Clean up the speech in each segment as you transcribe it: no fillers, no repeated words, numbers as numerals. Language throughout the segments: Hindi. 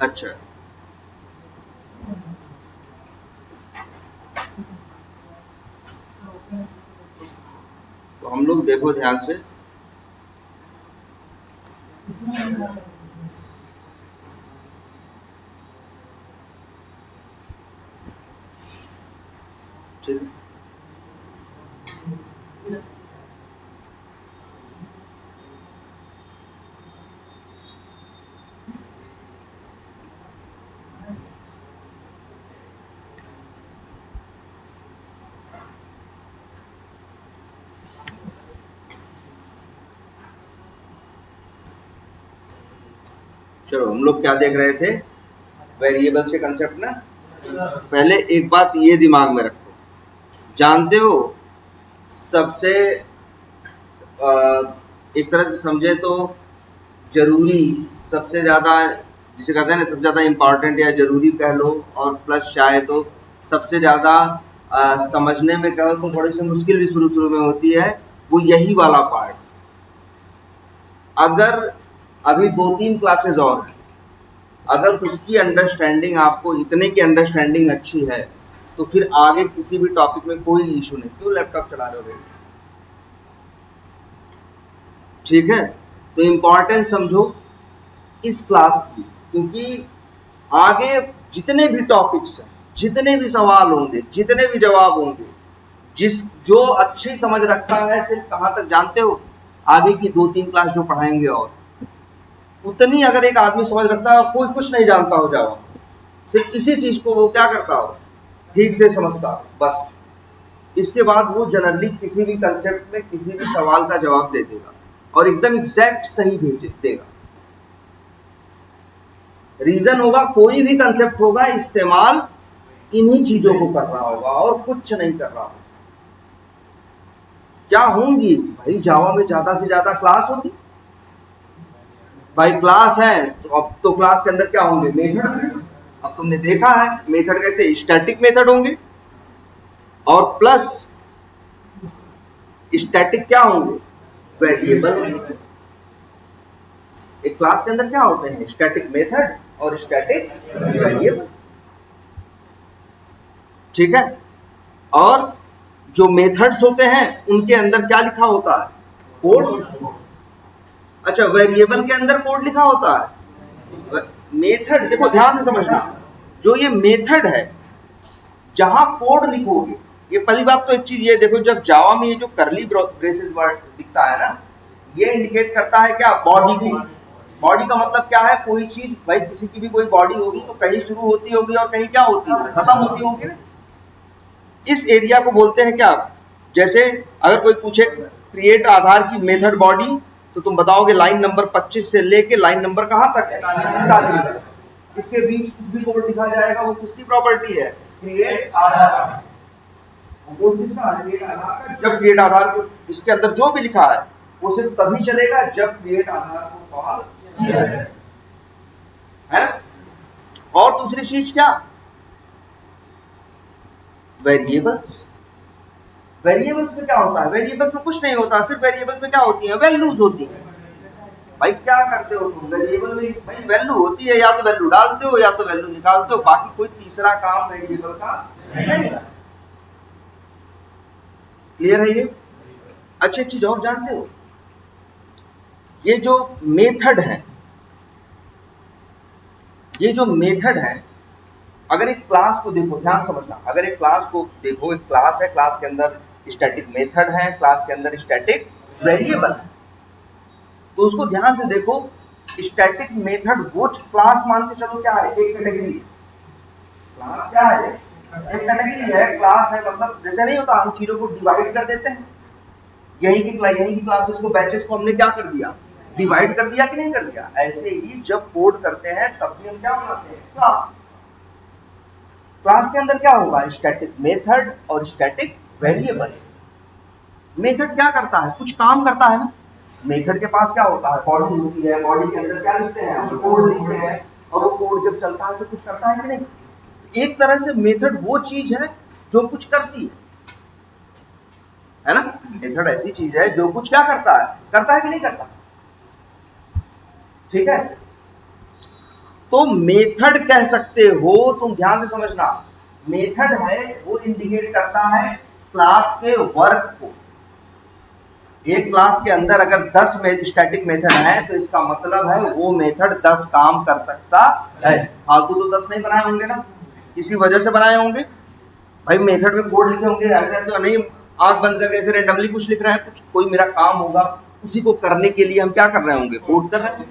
अच्छा, तो हम लोग देखो ध्यान से, ठीक है। चलो हम लोग क्या देख रहे थे, वेरिएबल्स के कंसेप्ट ना। पहले एक बात ये दिमाग में रखो, जानते हो सबसे एक तरह से समझे तो जरूरी, सबसे ज़्यादा जिसे कहते हैं ना सबसे ज़्यादा इम्पॉर्टेंट या जरूरी कह लो, और प्लस चाहे तो सबसे ज़्यादा समझने में कहो तो थोड़ी सी मुश्किल भी शुरू शुरू में होती है, वो यही वाला पार्ट। अगर अभी 2-3 क्लासेस और हैं, अगर उसकी अंडरस्टैंडिंग आपको इतने की अंडरस्टैंडिंग अच्छी है तो फिर आगे किसी भी टॉपिक में कोई इशू नहीं। क्यों लैपटॉप चला रहे हो? ठीक है, तो इम्पोर्टेंस समझो इस क्लास की, क्योंकि आगे जितने भी टॉपिक्स हैं, जितने भी सवाल होंगे, जितने भी जवाब होंगे, जो अच्छी समझ रखता है सिर्फ कहाँ तक जानते हो, आगे की 2-3 क्लास जो पढ़ाएंगे और उतनी अगर एक आदमी समझ रखता है, कोई कुछ नहीं जानता हो जाओ, सिर्फ इसी चीज को वो क्या करता हो, ठीक से समझता हो, बस। इसके बाद वो जनरली किसी भी कंसेप्ट में किसी भी सवाल का जवाब दे देगा और एकदम एग्जैक्ट सही भेज देगा। रीजन होगा, कोई भी कंसेप्ट होगा, इस्तेमाल इन्हीं चीजों को कर रहा होगा और कुछ नहीं कर रहा होगा। क्या होंगी भाई, जावा में ज्यादा से ज्यादा क्लास होगी भाई, क्लास है तो अब तो क्लास के अंदर क्या होंगे, मेथड। अब तुमने देखा है मेथड कैसे, स्टैटिक मेथड होंगे, और प्लस स्टैटिक क्या होंगे, वेरिएबल होंगे। एक क्लास के अंदर क्या होते हैं, स्टैटिक मेथड और स्टैटिक वेरिएबल, ठीक है। और जो मेथड्स होते हैं उनके अंदर क्या लिखा होता है, कोड। अच्छा, वेरिएबल के अंदर कोड लिखा होता है। मेथड देखो ध्यान से समझना, जो ये मेथड है जहां कोड लिखोगे, ये पहली बात तो एक चीज ये देखो, जब जावा में ये जो करली ब्रेसेस वर्ड दिखता है ना, ये इंडिकेट करता है क्या, बॉडी को। बॉडी का मतलब क्या है, कोई चीज भाई, किसी की भी कोई बॉडी होगी तो कहीं शुरू होती होगी और कहीं क्या होती है, खत्म होती होगी ना। इस एरिया को बोलते हैं क्या, जैसे अगर कोई पूछे क्रिएट आधार की मेथड बॉडी, तो तुम बताओगे लाइन नंबर 25 से लेके लाइन नंबर कहां तक है, 39। इसके बीच कुछ भी कोड लिखा जाएगा, वो किसकी प्रॉपर्टी है, क्रिएट आधार। वो किसका है, क्रिएट आधार का। जब क्रिएट आधार को इसके अंदर जो भी लिखा है वो सिर्फ तभी चलेगा जब क्रिएट आधार को कॉल किया है ना। और दूसरी चीज क्या, वेरिएबल्स। वेरिएबल्स में क्या होता है, वेरिएबल्स में कुछ नहीं होता, सिर्फ वेरिएबल्स में क्या होती है, वैल्यूज होती है। भाई क्या करते हो तुम, वेरिएबल में भाई वैल्यू होती है, या तो वैल्यू डालते हो या तो वैल्यू निकालते हो, बाकी कोई तीसरा काम वेरिएबल का नहीं। क्लियर है ये? अच्छी चीज और जानते हो, ये जो मेथड है, ये जो मेथड है, अगर एक क्लास को देखो, ध्यान समझना, अगर एक क्लास को देखो, एक क्लास है, क्लास के अंदर स्टैटिक मेथड है, क्लास के अंदर स्टैटिक वेरिएबल है, तो उसको ध्यान से देखो। स्टैटिक मेथड वो क्लास मान के चलो क्या है, एक कैटेगरी। क्लास क्या है, एक कैटेगरी है। क्लास है मतलब जैसे नहीं होता, हम चीजों को डिवाइड कर देते हैं, यही की क्लासेस को, बैचेस को हमने क्या कर दिया, डिवाइड कर दिया कि नहीं कर दिया। ऐसे ही जब कोड करते हैं तब भी हम क्या बनाते हैं, क्लास। क्लास के अंदर क्या होगा, स्टैटिक मेथड और स्टैटिक वेरिएबल। मेथड क्या करता है, कुछ काम करता है ना। मेथड के पास क्या होता है, बॉडी होती है, बॉडी के अंदर क्या लिखते हैं, हम कोड लिखते हैं, और वो कोड जब चलता है तो कुछ करता है कि नहीं। एक तरह से मेथड वो चीज है जो कुछ करती है ना। मेथड ऐसी चीज है जो कुछ क्या करता है कि नहीं करता, ठीक है। तो मेथड कह सकते हो, तुम ध्यान से समझना, मेथड है वो इंडिकेट करता है क्लास के वर्क को। एक क्लास के अंदर अगर 10 स्टैटिक मेथड है तो इसका मतलब है वो मेथड 10 काम कर सकता है। फालतू तो 10 नहीं बनाए होंगे ना, किसी वजह से बनाए होंगे भाई। मेथड में कोड लिखे होंगे, ऐसे तो नहीं आंख बंद करके ऐसे रेंडमली कुछ लिख रहे हैं। कुछ कोई मेरा काम होगा, उसी को करने के लिए हम क्या कर रहे होंगे, कोड कर रहे हैं।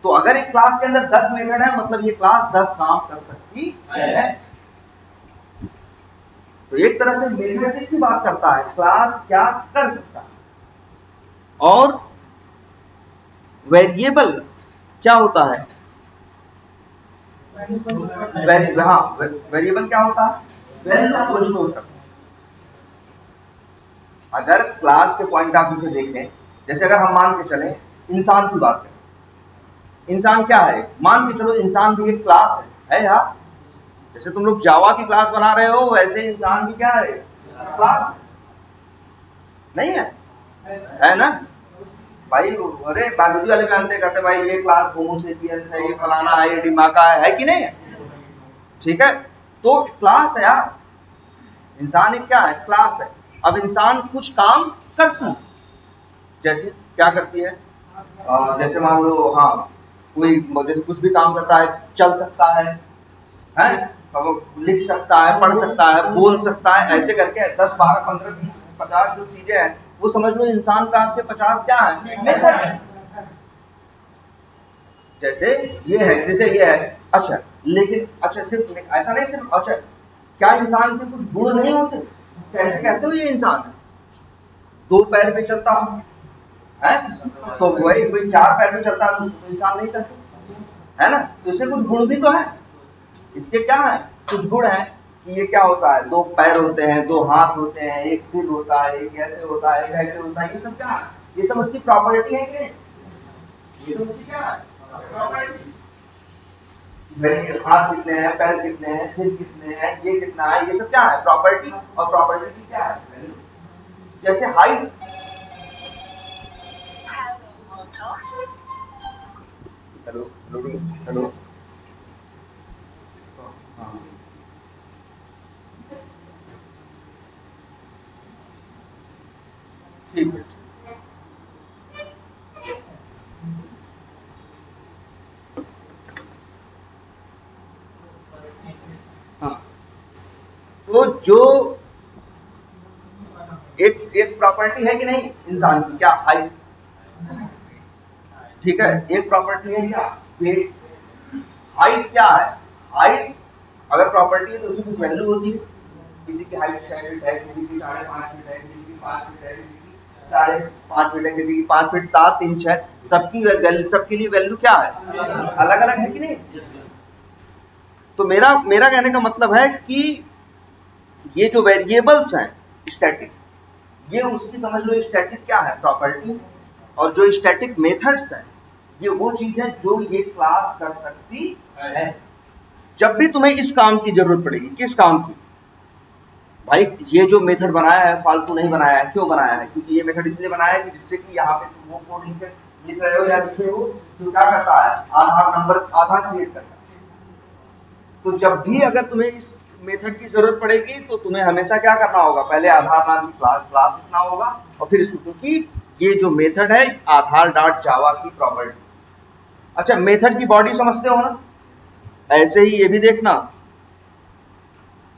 तो अगर एक क्लास के अंदर 10 मेथड है मतलब ये क्लास 10 काम कर सकती है। तो एक तरह से मेथड किसकी बात करता है, क्लास क्या कर सकता है। और वेरिएबल क्या होता है, वेरिएबल क्या होता है, वैल्यू को स्टोर करता है। अगर क्लास के पॉइंट ऑफ व्यू से देखें, जैसे अगर हम मान के चलें इंसान की बात करें, इंसान क्या है, मान के चलो इंसान भी एक क्लास है यार। जैसे तुम लोग जावा की क्लास बना रहे हो वैसे इंसान भी क्या है, क्लास नहीं है ना भाई। अरे बायोलॉजी वाले जानते करते भाई ये क्लास होमोसेपियंस है, ये फलाना है, ये डिमाका है कि नहीं है, ठीक है। तो क्लास है यार, इंसान एक क्या है, क्लास है। अब इंसान कुछ काम करती है, जैसे क्या करती है, जैसे मान लो हाँ कोई जैसे कुछ भी काम करता है, चल सकता है, लिख सकता है, पढ़ सकता है, बोल सकता है, ऐसे करके 10 12 15 20 50 जो चीजें हैं वो समझ लो इंसान क्लास के 50 क्या है, मेथड है। जैसे ये है, जैसे ये है, अच्छा लेकिन अच्छा सिर्फ ऐसा नहीं, सिर्फ अच्छा क्या इंसान के कुछ गुण नहीं होते, कैसे कहते हो ये इंसान है, 2 पैर पे चलता है तो वही कोई 4 पैर पे चलता है तो इंसान नहीं कहते है ना। तो इसे कुछ गुण भी तो है, इसके क्या है, कुछ गुण है कि ये क्या होता है, 2 पैर होते हैं, 2 हाथ होते हैं, एक सिर होता है, एक ऐसे होता है, एक ऐसे होता है, ये सब क्या है, ये सब उसकी प्रॉपर्टी है कि ये सब उसकी क्या है, प्रॉपर्टी। हाथ कितने हैं, पैर कितने हैं, सिर कितने हैं, ये कितना है, ये सब क्या है, प्रॉपर्टी। और प्रॉपर्टी की क्या है, वैल्यू। जैसे हाइट, हेलो हेलो हेलो, ठीक है। हाँ तो जो एक प्रॉपर्टी है कि नहीं इंसान की, क्या, हाइट, ठीक है। एक प्रॉपर्टी है क्या, वेट। हाइट क्या है, हाइट अगर प्रॉपर्टी है तो उसकी कुछ वैल्यू होती है। किसी की हाइट 6 फीट है, किसी की 5.5 फीट है, किसी की 5 फीट है, किसी की 5.5 फीट है, किसी की 5 फीट 7 इंच है। सबके लिए वैल्यू क्या है, अलग अलग है कि नहीं। तो मेरा कहने का मतलब है कि ये जो वेरिएबल्स हैं स्टैटिक, ये उसकी समझ लो स्टैटिक क्या है, प्रॉपर्टी। और जो स्टैटिक मेथड्स हैं ये वो चीज है जो ये क्लास कर सकती है। जब भी तुम्हें इस काम की जरूरत पड़ेगी, किस काम की, भाई ये जो मेथड बनाया है फालतू नहीं बनाया है, क्यों बनाया है, क्योंकि ये मेथड इसलिए बनाया है कि जिससे कि यहाँ पे तुम वो कोड लिख रहे हो या लिखे हो जो क्या करता है, आधार क्रिएट करता है। तो जब भी अगर तुम्हें इस मेथड की जरूरत पड़ेगी तो तुम्हें हमेशा क्या करना होगा, पहले आधार नाम की क्लास लिखना होगा और फिर इसको, क्योंकि ये जो मेथड है आधार डॉट जावा की प्रॉपर्टी। अच्छा मेथड की बॉडी समझते हो ना, ऐसे ही ये भी देखना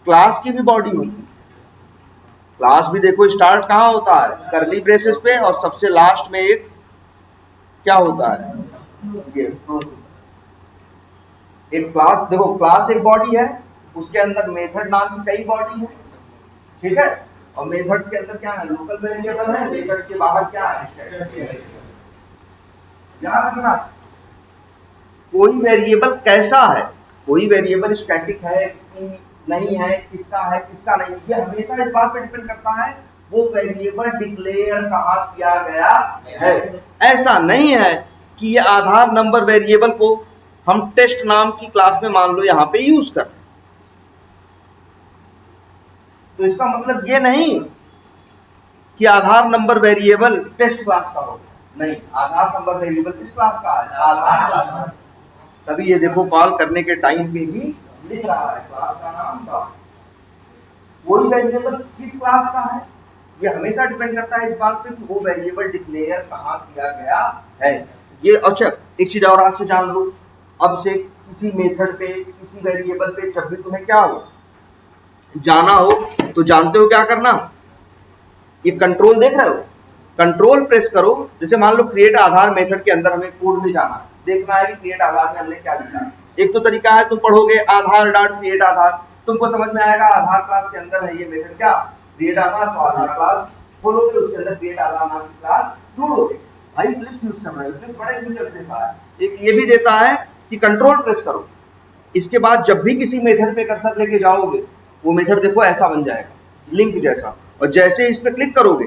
क्लास की भी बॉडी होती है। क्लास भी देखो स्टार्ट कहाँ होता है, करली ब्रेसेस पे, और सबसे लास्ट में एक क्या होता है, ये एक क्लास। देखो क्लास एक बॉडी है, उसके अंदर मेथड नाम की कई बॉडी है, ठीक है। और मेथड्स के अंदर क्या है, लोकल वेरिएबल है, मेथड्स के बाहर क्या है, याद रखना कोई वेरिएबल कैसा है, कोई वेरिएबल स्टैटिक है कि नहीं है, किसका है किसका नहीं, ये हमेशा इस बात पर डिपेंड करता है वो वेरिएबल डिक्लेयर कहाँ किया गया है। ऐसा नहीं है कि ये आधार नंबर वेरिएबल को हम टेस्ट नाम की क्लास में मान लो यहाँ पे यूज कर, तो इसका मतलब ये नहीं कि आधार नंबर वेरिएबल टेस्ट क्लास का होगा, नहीं। आधार नंबर वेरिएबल किस क्लास का है, आधार क्लास का। तभी ये देखो कॉल करने के टाइम पे ही लिख रहा है क्लास का नाम का। कोई वेरिएबल किस क्लास का है ये हमेशा डिपेंड करता है इस बात पे कि वो वेरिएबल डिक्लेयर कहाँ किया गया है। ये अच्छा एक चीज और आज से जान लो, अब से किसी मेथड पे किसी वेरिएबल पे जब भी तुम्हें क्या हो जाना हो तो जानते हो क्या करना, ये कंट्रोल देख रहे हो, कंट्रोल प्रेस करो। जैसे मान लो क्रिएट आधार मेथड के अंदर हमें कोड में जाना है, देखना है कि क्रिएट आधार में हमने क्या लिखा है। एक तो तरीका है तुम पढ़ोगे आधार डॉट क्रिएट आधार, तुमको समझ में आएगा आधार क्लास के अंदर है ये मेथड क्या क्रिएट आधार, तो आधार क्लास खोलोगे उसके अंदर क्रिएट आधार नाम की क्लास ढूंढोगे। भाई इक्लिप्स यूज कर रहे हो, इक्लिप्स बड़ा फीचर देता है। एक ये भी देता है कि कंट्रोल प्रेस करो, इसके बाद जब भी किसी मेथड पे कर्सर लेके जाओगे वो मेथड देखो ऐसा बन जाएगा लिंक जैसा, और जैसे इस पे क्लिक करोगे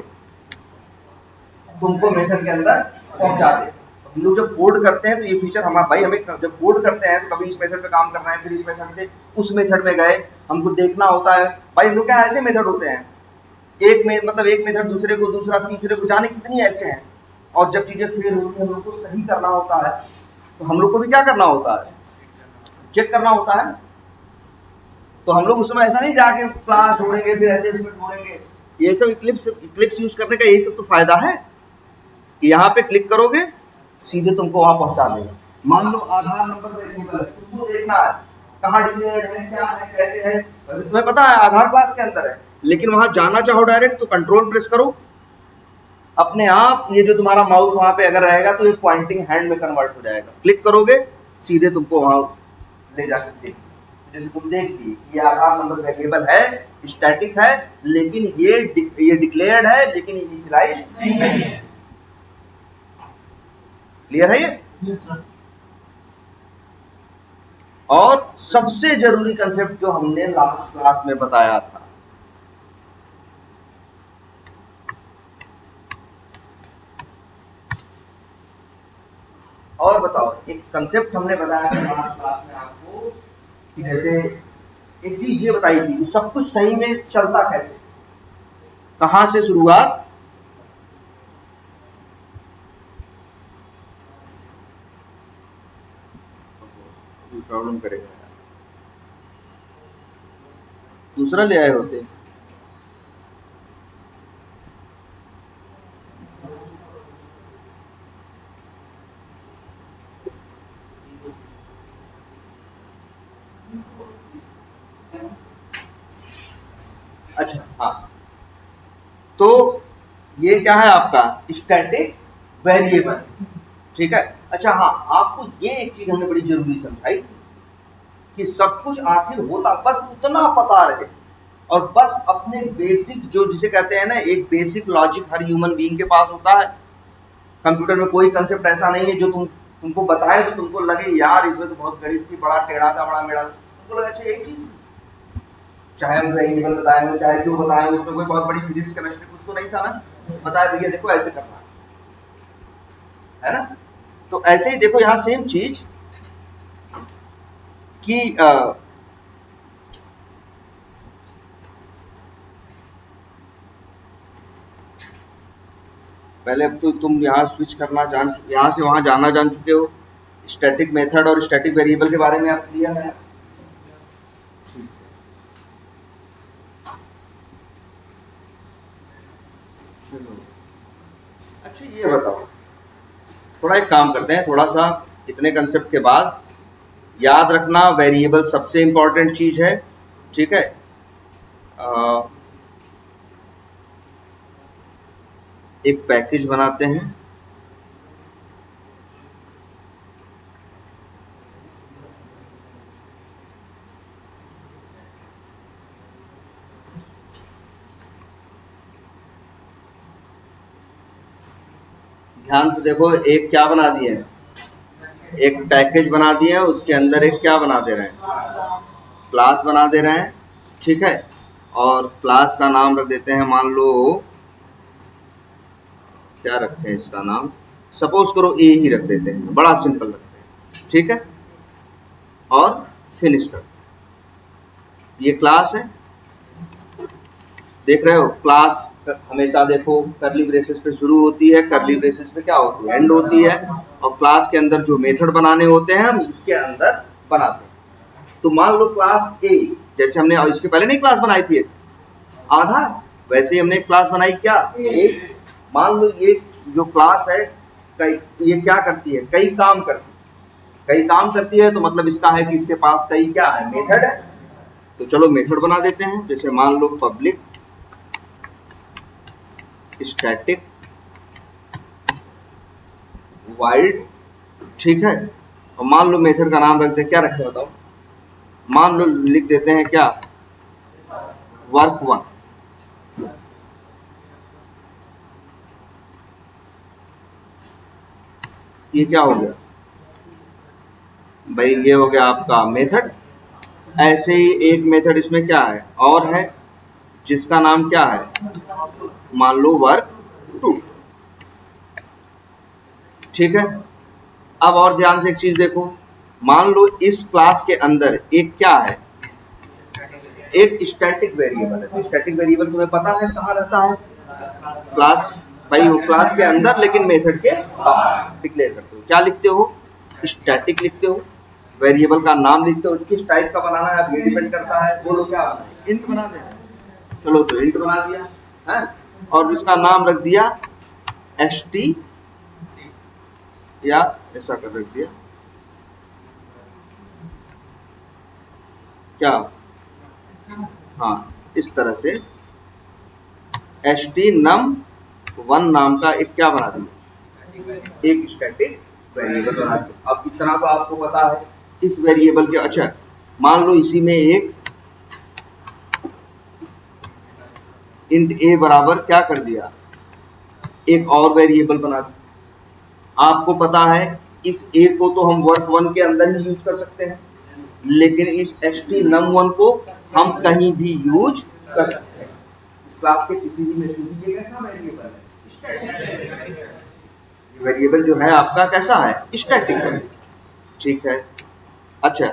तुमको मेथड के अंदर पहुंचा दे। हम लोग जब कोड करते हैं तो ये फीचर भाई हमें जब कोड करते हैं तो कभी इस मेथड पे काम करना है, फिर इस मेथड से उस मेथड में गए, हमको देखना होता है। भाई हम लोग क्या ऐसे मेथड होते हैं एक मेथड दूसरे को, दूसरा तीसरे को, जाने कितनी ऐसे हैं। और जब चीजें फेल होती है हम लोग को सही करना होता है, तो हम लोग को भी क्या करना होता है चेक करना होता है। तो हम लोग उस समय ऐसा नहीं जाके क्लास ढूंढेंगे फिर ऐसे ढूंढेंगे, ये सब इक्लिप्स यूज करने का यही सब तो फायदा है कि यहाँ पे क्लिक करोगे सीधे तुमको वहां पहुंचा देगा। मान लो आधार नंबर वेरिएबल है, तुमको देखना है कहाँ डिक्लेयर्ड है, क्या है, कैसे है, तुम्हें पता है आधार क्लास के अंदर है, लेकिन वहां जाना चाहो डायरेक्ट तो कंट्रोल प्रेस करो, अपने आप ये जो तुम्हारा माउस वहां पे अगर रहेगा तो ये पॉइंटिंग हैंड में कन्वर्ट हो जाएगा, क्लिक करोगे सीधे तुमको वहां ले जाकर देख, जैसे तुम देख लिए ये आधार नंबर वेरिएबल है, स्टैटिक है, लेकिन ये डिक्लेयर्ड है लेकिन इनिशियलाइज नहीं है। क्लियर है ये? Yes, sir. और सबसे जरूरी कंसेप्ट जो हमने लास्ट क्लास में बताया था, और बताओ एक कंसेप्ट हमने बताया था लास्ट क्लास में आपको कि जैसे एक चीज ये बताई थी सब कुछ सही में चलता कैसे, कहां से शुरुआत, प्रॉब्लम करेगा, दूसरा ले आए होते। अच्छा हाँ, तो ये क्या है आपका स्टैटिक वेरिएबल, ठीक है। अच्छा हाँ, आपको ये एक चीज हमने बड़ी जरूरी समझाई कि सब कुछ आखिर होता बस उतना पता रहे, और बस अपने बेसिक जो जिसे कहते हैं ना एक बेसिक लॉजिक हर ह्यूमन बीइंग के पास होता है। कंप्यूटर में कोई कंसेप्ट ऐसा नहीं है जो तुमको बताए तो तुमको लगे यार इसमें तो बहुत गणित थी, बड़ा टेढ़ा था, बड़ा मेढ़ा था, तुमको लगे अच्छा यही चीज, चाहे हम वेरिएबल बताए हो चाहे जो बताए उसमें कोई बहुत बड़ी फिजिक्स केमिस्ट्री कुछ तो नहीं था ना, बताया भैया देखो ऐसे करना है ना। तो ऐसे ही देखो यहाँ सेम चीज कि पहले अब तो तुम यहाँ स्विच करना यहाँ से वहां जाना जान चुके हो, स्टैटिक मेथड और स्टैटिक वेरिएबल के बारे में आप क्लियर है। अच्छा ये बताओ, थोड़ा एक काम करते हैं, थोड़ा सा इतने कंसेप्ट के बाद याद रखना वेरिएबल सबसे इंपॉर्टेंट चीज है, ठीक है। एक पैकेज बनाते हैं, ध्यान से देखो, एक क्या बना दिए हैं, एक पैकेज बना दिए हैं, उसके अंदर एक क्या बना दे रहे हैं, क्लास बना दे रहे हैं, ठीक है। और क्लास का नाम रख देते हैं, मान लो क्या रखते हैं इसका नाम, सपोज करो ए ही रख देते हैं, बड़ा सिंपल रखते हैं, ठीक है। और फिनिश कर, ये क्लास है, देख रहे हो क्लास हमेशा देखो करली ब्रेसेस पे शुरू होती है, करली ब्रेसेस पे क्या होती है, एंड होती है, और क्लास के अंदर जो मेथड बनाने होते हैं हम इसके अंदर बनाते हैं। तो मान लो क्लास ए, जैसे हमने इसके पहले नहीं क्लास बनाई थी आधा, वैसे ही हमने क्लास बनाई क्या, ए। मान लो ये जो क्लास है ये क्या करती है, कई काम करती है, तो मतलब इसका है कि इसके पास कई क्या है, मेथड है। तो चलो मेथड बना देते हैं। जैसे मान लो पब्लिक स्टैटिक वाइड, ठीक है। और मान लो मेथड का नाम रखते हैं, क्या रखें बताओ, मान लो लिख देते हैं क्या, वर्क वन। ये क्या हो गया भाई, ये हो गया आपका मेथड। ऐसे ही एक मेथड इसमें क्या है और है, जिसका नाम क्या है, मान लो वर्क टू, ठीक है। अब और ध्यान से एक चीज देखो, मान लो इस क्लास के अंदर एक क्या है, एक स्टैटिक वेरिएबल है। तो स्टैटिक वेरिएबल तुम्हें पता है कहाँ रहता है, क्लास, भाई वो क्लास के अंदर लेकिन मेथड के बाहर डिक्लेयर करते हो। क्या लिखते हो, स्टैटिक लिखते हो, वेरिएबल का नाम लिखते हो, किस टाइप का बनाना है अब ये डिपेंड करता है, बोलो क्या इंट बना देना। चलो तो इंट बना दिया है, और उसका नाम रख दिया st, या ऐसा कर रख दिया क्या, हाँ इस तरह से st num1 नाम का एक क्या बना दिया, एक स्टैटिक वेरिएबल बना दिया। अब इतना तो आपको पता है इस वेरिएबल के। अच्छा मान लो इसी में एक इंट ए बराबर क्या कर दिया, एक और वेरिएबल बना दिया। आपको पता है इस ए को तो हम वर्क वन के अंदर ही यूज कर सकते हैं, लेकिन इस st num1 को हम कहीं भी यूज कर सकते हैं। इस क्लास के किसी भी मेथड में ये कैसा वेरिएबल है, वेरिएबल जो है आपका कैसा है, स्टैटिक, ठीक है। अच्छा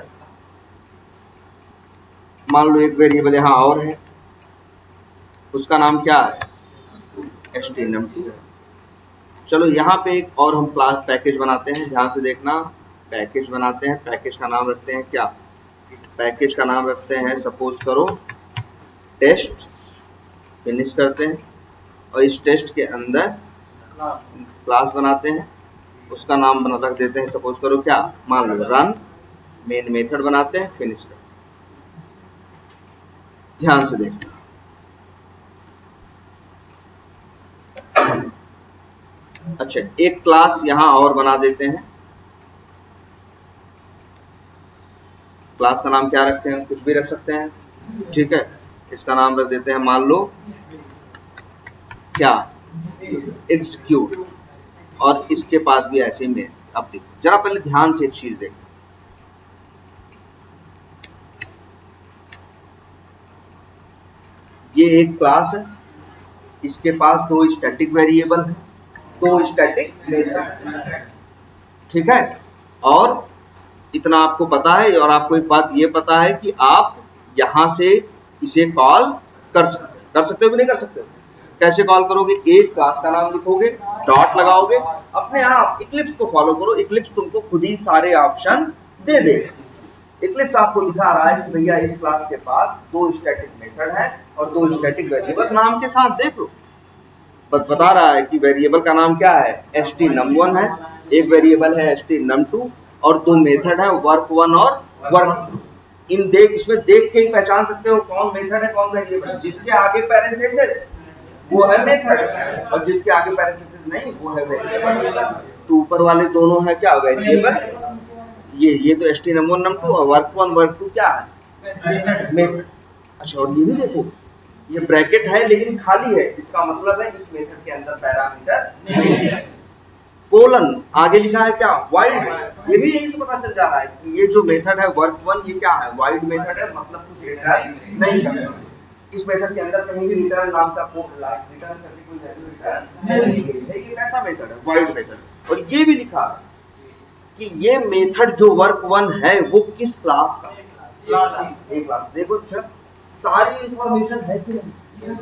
मान लो एक वेरिएबल यहाँ और है, उसका नाम क्या है, st num2 है। चलो यहाँ पे एक और हम क्लास पैकेज बनाते हैं, ध्यान से देखना, पैकेज बनाते हैं। पैकेज का नाम रखते हैं क्या, पैकेज का नाम रखते हैं सपोज करो टेस्ट, फिनिश करते हैं। और इस टेस्ट के अंदर क्लास बनाते हैं, उसका नाम बना रख देते हैं सपोज करो क्या, मान लो रन, मेन मेथड बनाते हैं, फिनिश करते हैं। ध्यान से देखना, अच्छा एक क्लास यहाँ और बना देते हैं। क्लास का नाम क्या रखते हैं, कुछ भी रख सकते हैं, ठीक है। इसका नाम रख देते हैं मान लो क्या, एग्जीक्यूट, और इसके पास भी ऐसे ही में। अब देखो जरा पहले ध्यान से एक चीज देखो, ये एक क्लास है, इसके पास दो स्टैटिक वेरिएबल है, दो स्टैटिक मेथड, ठीक है। और इतना आपको पता है, और आपको एक बात ये पता है कि आप यहां से इसे कॉल कर सकते हो कि नहीं कर सकते हो। कैसे कॉल करोगे, एक क्लास का नाम लिखोगे, डॉट लगाओगे, अपने आप इक्लिप्स को फॉलो करो, इक्लिप्स तुमको खुद ही सारे ऑप्शन दे देगा। इक्लिप्स आपको दिखा रहा है कि भैया इस क्लास के पास दो स्टैटिक मेथड है और दो स्टैटिक वेरिएबल, नाम के साथ देख लो, बता रहा है कि वेरिएबल का नाम क्या है, st num1 है, एक वेरिएबल है st num2, और दो मेथड है वर्क वन और वर्क टू। इसमें देख के ही पहचान सकते हो कौन मेथड है कौन वेरिएबल। जिसके आगे पैरेंथेसिस वो है मेथड, और जिसके आगे पैरेंथेसिस नहीं वो है वेरिएबल। तो ऊपर वाले दोनों है क्या, वेरिएबल, ये तो st num1 num2, और वर्क वन वर्क टू क्या है, मेथड। अच्छा और ये भी देखो, ये ब्रैकेट है लेकिन खाली है, इसका मतलब है इस मेथड के अंदर पैरामीटर नहीं है। कोलन आगे लिखा है क्या, वाइड, ये भी यही से पता चल जा रहा है कि ये जो मेथड है वर्क वन ये क्या है, वाइड मेथड है, मतलब कुछ रिटर्न नहीं करता। इस मेथड के अंदर कहीं भी रिटर्न नाम का कोड रिटर्न करके कोई वैल्यू रिटर्न नहीं की गई है, ये कैसा मेथड है, वाइड मेथड। और ये भी लिखा है कि ये मेथड जो वर्क वन है वो किस क्लास का, एक बात देखो, सारी इंफॉर्मेशन है कि नहीं,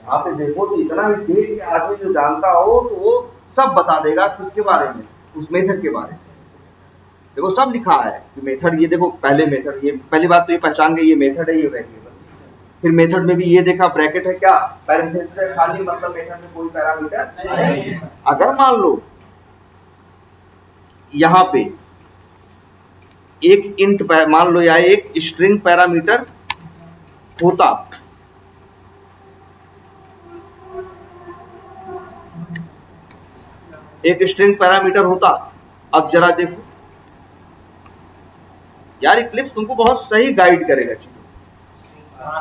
यहाँ पे देखो तो इतना डिटेल के आदमी जो जानता हो तो वो सब बता देगा किसके बारे में, उस मेथड के बारे में। देखो सब लिखा है कि मेथड, ये देखो पहले मेथड, ये पहली बात तो ये पहचान गई ये मेथड है, ये वेरिएबल। फिर मेथड में भी ये देखा ब्रैकेट है क्या, पैरेंथेसिस है खाली, मतलब मेथड में कोई पैरामीटर नहीं। अगर मान लो यहाँ पे एक इंट मान लो या एक स्ट्रिंग पैरामीटर होता, एक स्ट्रिंग पैरामीटर होता, अब जरा देखो यार इक्लिप्स तुमको बहुत सही गाइड करेगा।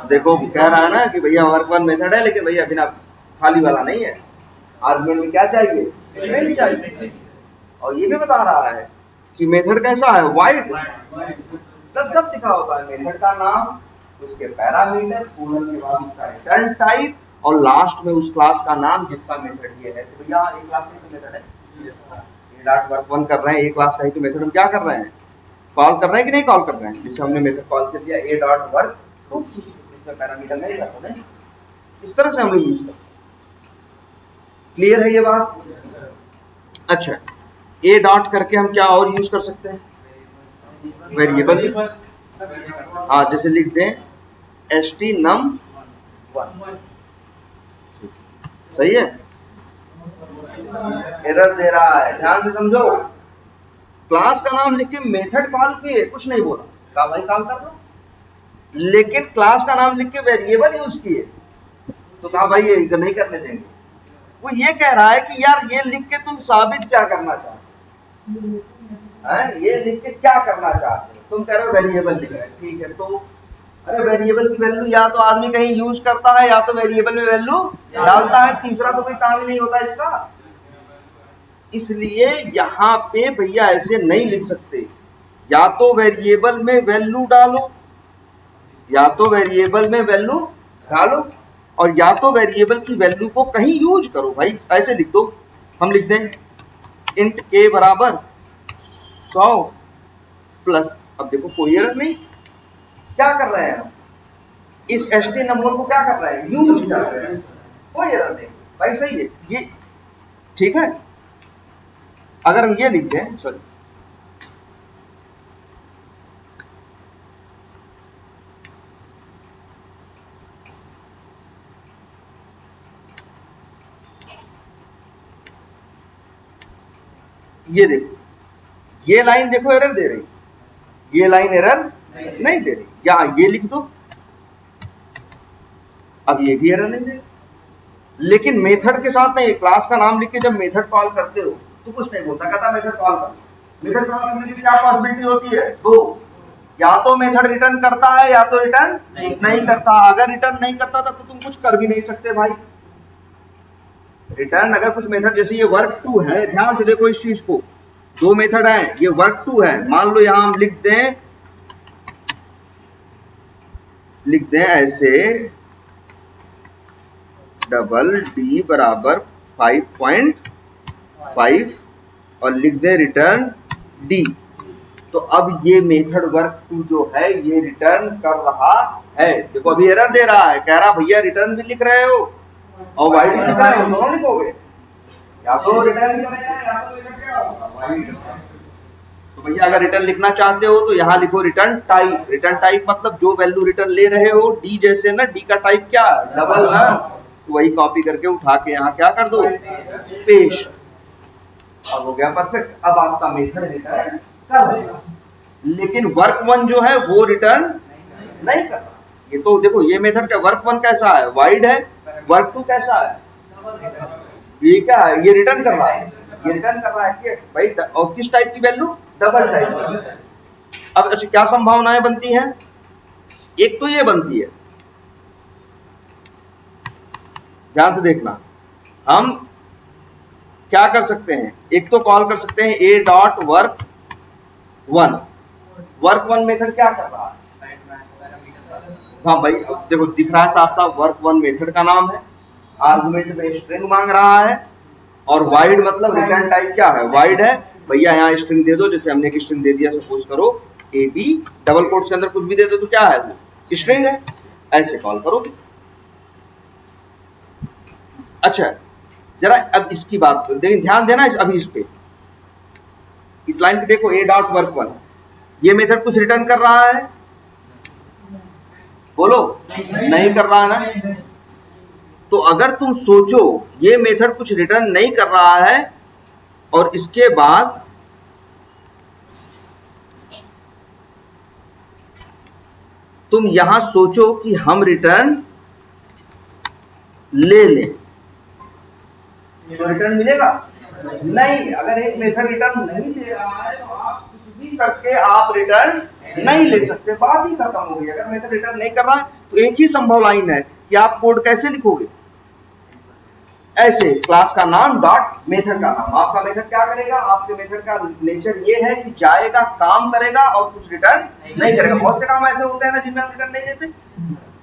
देखो कह रहा है ना कि भैया वर्क वन मेथड है, लेकिन भैया बिना खाली वाला नहीं है, आर्गुमेंट में क्या चाहिए, स्ट्रिंग चाहिए। और ये भी बता रहा है कि मेथड कैसा है, वाइड, तब सब दिखा होता है, मेथड का नाम, उसके पैरामीटर, पूर्ण के बाद उसका रिटर्न टाइप, और लास्ट में उस क्लास का नाम जिसका मेथड ये है। तो भैया एक क्लास का तो मेथड है, ये डॉट वर्क वन कर रहे हैं, एक क्लास का ही तो मेथड हम क्या कर रहे हैं, कॉल कर रहे हैं कि नहीं कॉल कर रहे हैं, जिससे हमने मेथड कॉल कर दिया ए डॉट वर्क टू, इसमें पैरामीटर नहीं रहता नहीं, इस तरह से हम लोग यूज करते हैं। क्लियर है ये बात? अच्छा, ए डॉट करके हम क्या और यूज कर सकते हैं, वेरिएबल भी, हाँ जैसे लिख दें st num1, सही है। एरर दे रहा है, ध्यान से समझो, क्लास का नाम लिख के मेथड कॉल किए, कुछ नहीं बोला, कहा भाई काम कर लो, लेकिन क्लास का नाम लिख के वेरिएबल यूज किए तो कहा भाई ये नहीं करने देंगे। वो ये कह रहा है कि यार ये लिख के तुम साबित क्या करना चाहते हैं, ये लिख के क्या करना चाहते हो, तुम कह रहे हो वेरिएबल लिख रहे हैं, ठीक है, तो अरे वेरिएबल की वैल्यू या तो आदमी कहीं यूज करता है या तो वेरिएबल में वैल्यू डालता है, तीसरा तो कोई काम ही नहीं होता इसका। इसलिए यहाँ पे भैया ऐसे नहीं लिख सकते, या तो वेरिएबल में वैल्यू डालो, या तो वेरिएबल में वैल्यू डालो, और या तो वेरिएबल की वैल्यू को कहीं यूज करो। भाई ऐसे लिख दो, हम लिख दें इंट के बराबर 100 प्लस, अब देखो कोई एरर नहीं, क्या कर रहे हैं हम, इस st नंबर को क्या कर रहे हैं, यूज कर रहे हैं, कोई एरर नहीं भाई, सही है ये, ठीक है। अगर हम ये लिख दें, सॉरी ये देखो, ये लाइन देखो एरर दे रही, ये लाइन एरर नहीं दे रही, या ये लिख दो, अब ये भी एरर नहीं दे रही। लेकिन मेथड के साथ नहीं, क्लास का नाम लिख के जब मेथड कॉल करते हो तो कुछ नहीं बोलता, कहता मेथड कॉल कर। मेथड कॉल करने की क्या पॉसिबिलिटी होती है, दो, या तो मेथड रिटर्न करता है या तो रिटर्न नहीं करता। अगर रिटर्न नहीं करता था तो तुम कुछ कर भी नहीं सकते भाई। रिटर्न अगर कुछ मेथड, जैसे ये वर्क टू है, ध्यान से देखो इस चीज को, दो मेथड है, ये वर्क टू है, मान लो यहां हम लिख दें ऐसे डबल डी बराबर 5.5 और लिख दें रिटर्न डी, तो अब ये मेथड वर्क टू जो है ये रिटर्न कर रहा है। देखो अभी एरर दे रहा है, कह रहा भैया रिटर्न भी लिख रहे हो और वाइड भी लिख रहे हो, दोनों लिखोगे, या तो रिटर्न लिखना या तो क्या होगा, वाइड। तो भैया अगर रिटर्न लिखना चाहते हो तो यहाँ लिखो रिटर्न टाइप। रिटर्न टाइप मतलब जो वैल्यू रिटर्न ले रहे हो, डी जैसे ना, डी का टाइप क्या, डबल ना, तो वही कॉपी करके उठा के यहाँ क्या कर दो, पेस्ट, अब हो गया परफेक्ट। अब आपका मेथड रिटर्न कर देगा, लेकिन वर्क वन जो है वो रिटर्न नहीं कर रहा। ये तो देखो ये मेथड का वर्क वन कैसा है, वाइड है, वर्क टू कैसा है, ये क्या है, ये रिटर्न कर रहा है, ये रिटर्न कर रहा है कि भाई, और किस टाइप की वैल्यू, डबल टाइप। अब अच्छा क्या संभावनाएं बनती हैं, एक तो ये बनती है, ध्यान से देखना, हम क्या कर सकते हैं, एक तो कॉल कर सकते हैं A dot work one. Work one method क्या कर रहा है, हाँ भाई अब देखो दिख रहा है साफ साफ, वर्क वन मेथड का नाम है, आर्गुमेंट में स्ट्रिंग मांग रहा है, और वाइड मतलब रिटर्न टाइप क्या है, वाइड है। भैया यहाँ स्ट्रिंग दे दो, जैसे हमने एक स्ट्रिंग दे दिया, सपोज करो ए बी, डबल कोट्स के अंदर कुछ भी दे दो तो क्या है, वो स्ट्रिंग है, ऐसे कॉल करो। अच्छा जरा अब इसकी बात देखिए, ध्यान देना अभी इस पे, इस लाइन पे देखो, ए डॉट वर्क वन, ये मेथड कुछ रिटर्न कर रहा है? बोलो नहीं कर रहा है ना। तो अगर तुम सोचो ये मेथड कुछ रिटर्न नहीं कर रहा है और इसके बाद तुम यहां सोचो कि हम रिटर्न ले लें, तो रिटर्न मिलेगा नहीं। अगर एक मेथड रिटर्न नहीं दे रहा है तो आप कुछ भी करके आप रिटर्न नहीं ले सकते, बात ही खत्म हो गई। अगर मेथड रिटर्न नहीं कर रहा है तो एक ही संभव लाइन है कि आप कोड कैसे लिखोगे, ऐसे, क्लास का नाम डॉट मेथड का नाम। आपका मेथड क्या करेगा? आपके मेथड का नेचर ये है कि जाएगा, काम करेगा और कुछ रिटर्न नहीं करेगा। बहुत से काम ऐसे होते हैं ना जिनमें हम रिटर्न नहीं लेते,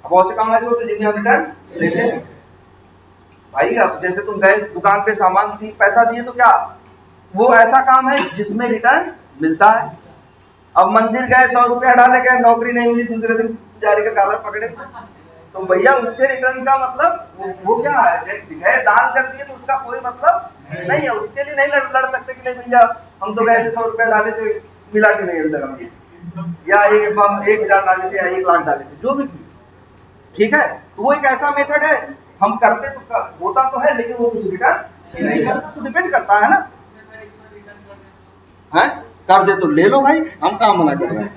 बहुत से काम ऐसे होते हैं जिनमें हम रिटर्न लेते हैं। भाई अब जैसे तुम गए दुकान पे, सामान दी, पैसा दिए, तो क्या वो ऐसा काम है जिसमें रिटर्न मिलता है? अब मंदिर गए, 100 रुपया डाले गए, नौकरी नहीं मिली, दूसरे दिन पुजारी का कागज पकड़े, तो भैया उसके रिटर्न का मतलब वो क्या है? दान कर दिए तो उसका कोई मतलब नहीं है, उसके लिए नहीं लड़ सकते कि नहीं भैया हम तो गए थे, 100 रुपया डाले थे, मिला कि नहीं अभी तक, या 1,000 डाले थे या 1 लाख डाले थे, जो भी की, ठीक है। तो वो एक ऐसा मेथड है, हम करते तो होता तो है लेकिन वो कुछ रिटर्न नहीं करता, तो डिपेंड करता है ना, है कर दे तो ले लो भाई, हम कहाँ मना कर रहे हैं।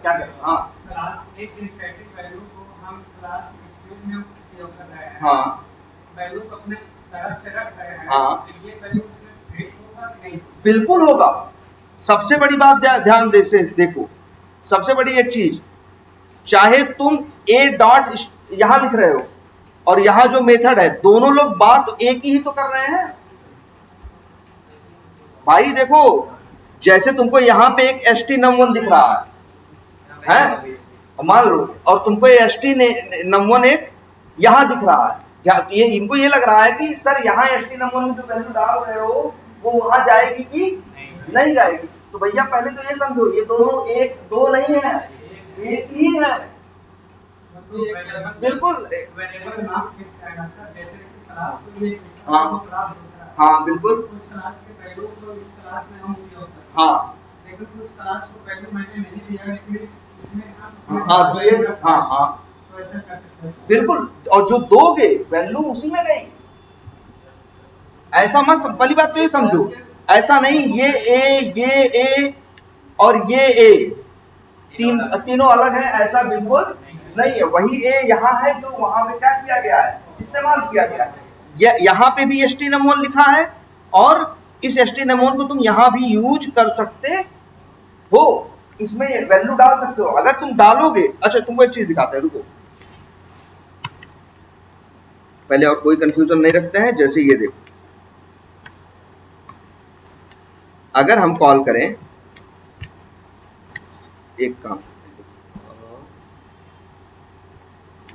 क्या कर, हाँ क्लास एक स्टैटिक वैल्यू को हम क्लास एक्सक्यूज में उपयोग कर रहे हैं, हाँ वैल्यू को अपने तरफ से रख रहे हैं, हाँ, तो ये वैल्यू उसमें फिट होगा कि नहीं? बिल्कुल होगा। सबसे बड़ी बात ध्यान दे से देखो, सबसे बड़ी एक चीज, चाहे तुम ए डॉट यहां लिख रहे हो और यहां जो मेथड है, दोनों लोग बात एक ही तो कर रहे हैं भाई। देखो जैसे तुमको यहां पे एक st num1 दिख रहा है मान लो, और तुमको ये st num1 एक यहां दिख रहा है, ये इनको ये लग रहा है कि सर यहाँ st num1 में जो वैल्यू डाल रहे हो वो वहां जाएगी कि नहीं जाएगी। तो भैया पहले तो ये समझो, ये दोनों एक दो नहीं है, एक ही है, बिल्कुल। हाँ हाँ बिल्कुल, उस क्लास के वैल्यू को इस क्लास में हम उपयोग करते हैं, हाँ लेकिन उस क्लास को वैल्यू मैंने नहीं दिया, लेकिन इसमें हाँ दिए, हाँ हाँ तो ऐसा कर सकते हैं बिल्कुल। और जो दोगे वैल्यू उसी में गई, ऐसा मत, पहली बात तो ये समझो, ऐसा नहीं ये ए और ये ए तीनों अलग है, ऐसा बिल्कुल नहीं है। वही ए यहाँ है जो वहां पे क्या किया गया है, इस्तेमाल किया गया है। यहाँ पे भी st num1 लिखा है और इस st num1 को तुम यहाँ भी यूज कर सकते हो, इसमें वैल्यू डाल सकते हो अगर तुम डालोगे। अच्छा तुमको एक चीज दिखाते हैं, रुको पहले, और कोई कंफ्यूजन नहीं रखते हैं। जैसे ये देखो, अगर हम कॉल करें, एक काम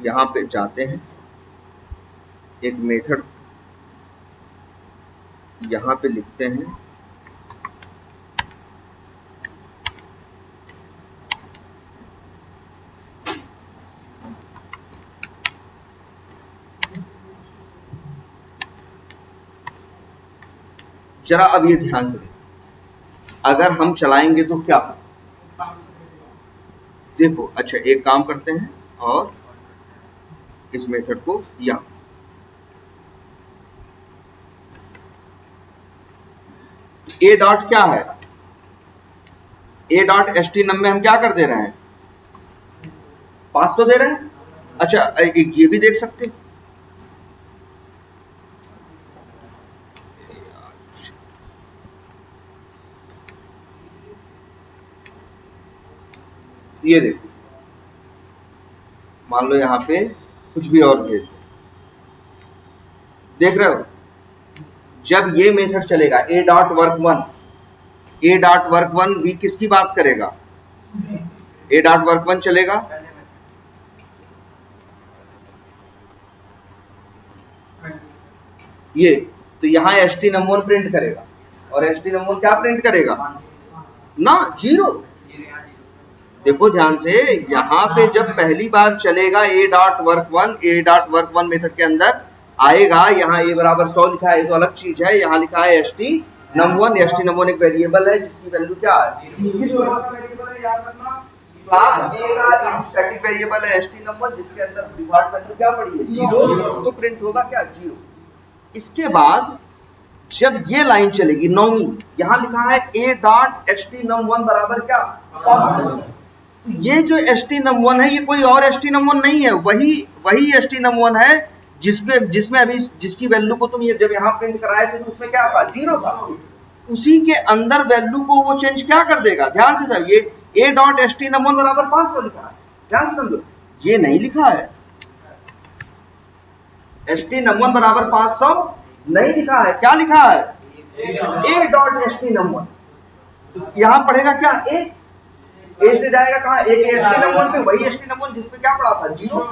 यहां पे जाते हैं, एक मेथड यहां पे लिखते हैं, जरा अब ये ध्यान से अगर हम चलाएंगे तो क्या देखो। अच्छा एक काम करते हैं और इस मेथड को यहां, ए डॉट क्या है, ए डॉट st num में हम क्या कर दे रहे हैं, 500 दे रहे हैं। अच्छा एक ये भी देख सकते, ये देखो, मान लो यहाँ पे कुछ भी और भेज दे, देख रहे हो, जब ये मेथड चलेगा ए डॉट वर्क वन भी किसकी बात करेगा, ए डॉट वर्क वन चलेगा, ये तो यहाँ st num1 प्रिंट करेगा और st num1 क्या प्रिंट करेगा ना, 0। देखो ध्यान से, यहाँ पे जब पहली बार चलेगा a dot work one method के अंदर आएगा, यहाँ a बराबर 100 लिखा है, ये तो अलग चीज है। यहाँ लिखा है st num1, एक वेरिएबल है जिसकी वैल्यू क्या है, किस क्लास का वेरिएबल है याद रखना, क्लास a का स्टैटिक वेरिएबल है st num1, जिसके अंदर डिफॉल्ट वैल्यू क्या पड़ी है 0, तो प्रिंट होगा क्या 0। इसके बाद जब ये लाइन चलेगी 9वीं, यहाँ लिखा है a डॉट st num1 बराबर क्या, ये जो st num1 है ये कोई और st num1 नहीं है, वही st num1 है जिसमें अभी जिसकी वैल्यू को तुम ये जब यहाँ प्रिंट कराए थे तो उसमें क्या था 0 था। उसी के अंदर वैल्यू को वो चेंज क्या कर देगा, ध्यान से समझिए, a डॉट st num1 बराबर 500 लिखा है, ध्यान से समझो, ये नहीं लिखा है st num1 बराबर 500 नहीं लिखा है, क्या लिखा है a डॉट st num1। यहाँ पढ़ेगा क्या a से जाएगा कहाँ, a के st num1 पे, वही st num1 जिसपे क्या पड़ा था 0,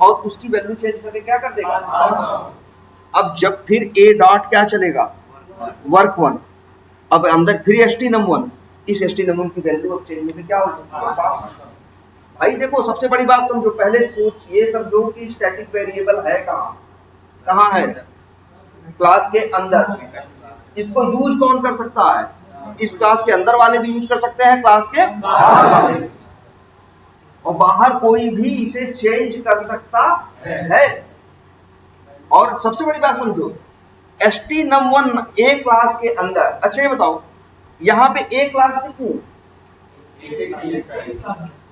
और उसकी वैल्यू चेंज करके क्या कर देगा 500। अब जब फिर a डॉट क्या चलेगा वर्क वन, अब अंदर फिर st num1, इस st num1 की वैल्यू अब चेंज होकर क्या हो चुकी है 500। भाई देखो सबसे बड़ी बात समझो, पहले सोचिए समझो कि स्टैटिक वेरिएबल है कहाँ है, क्लास के अंदर। इसको यूज कौन कर सकता है, इस क्लास के अंदर वाले भी यूज कर सकते हैं, क्लास के बाहर वाले, और बाहर कोई भी इसे चेंज कर सकता है। और सबसे बड़ी बात समझो, st num1 a क्लास के अंदर, अच्छा ये बताओ यहाँ पे a क्लास कितनी,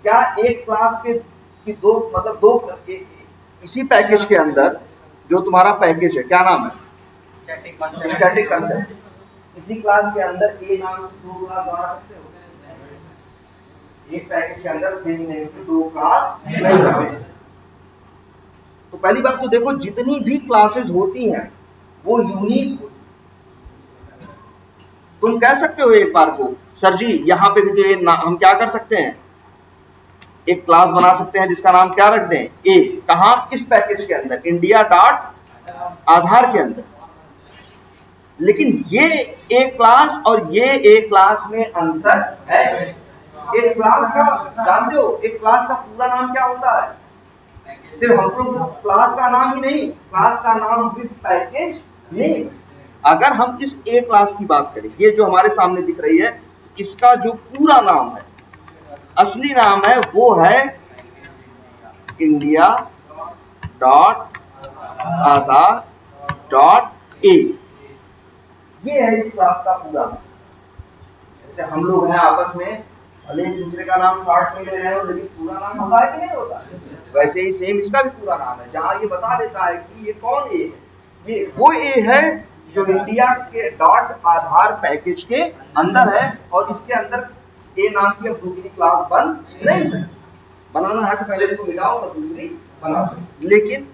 क्या एक क्लास के दो, मतलब दो, इसी पैकेज के अंदर जो तुम्हारा पैकेज है क्या नाम है, स्टैटिक कंसेप्ट, इसी क्लास के अंदर a नाम की दो क्लास बना सकते हो, एक पैकेज के अंदर सेम नेम की दो क्लास नहीं बना सकते। तो पहली बात तो देखो, जितनी भी क्लासेस होती हैं वो यूनिक होती हैं। तुम कह सकते हो एक बार को, सर जी यहाँ पे भी तो ये हम क्या कर सकते हैं, एक क्लास बना सकते हैं जिसका नाम क्या रख दें a, कहाँ, इस पैकेज के अंदर इंडिया डॉट आधार के अंदर। लेकिन ये एक क्लास और ये एक क्लास में अंतर है। एक क्लास का जानते हो, एक क्लास का पूरा नाम क्या होता है, सिर्फ हम लोग क्लास का नाम ही नहीं, क्लास का नाम विद पैकेज नेम। अगर हम इस ए क्लास की बात करें, ये जो हमारे सामने दिख रही है, इसका जो पूरा नाम है, असली नाम है, वो है India dot Aadhaar dot A. ये है इस क्लास का पूरा नाम। जैसे हम लोग हैं आपस में भले एक दूसरे का नाम शॉर्ट में ले रहे हो, लेकिन पूरा नाम होता है कि नहीं होता, वैसे ही सेम इसका भी पूरा नाम है, जहाँ ये बता देता है कि ये कौन ए है, ये वो ए है जो इंडिया के डॉट आधार पैकेज के अंदर है, और इसके अंदर ए नाम की अब दूसरी क्लास बन नहीं सकती। बनाना है तो पहले इसको मिटाओ और दूसरी बनाओ। लेकिन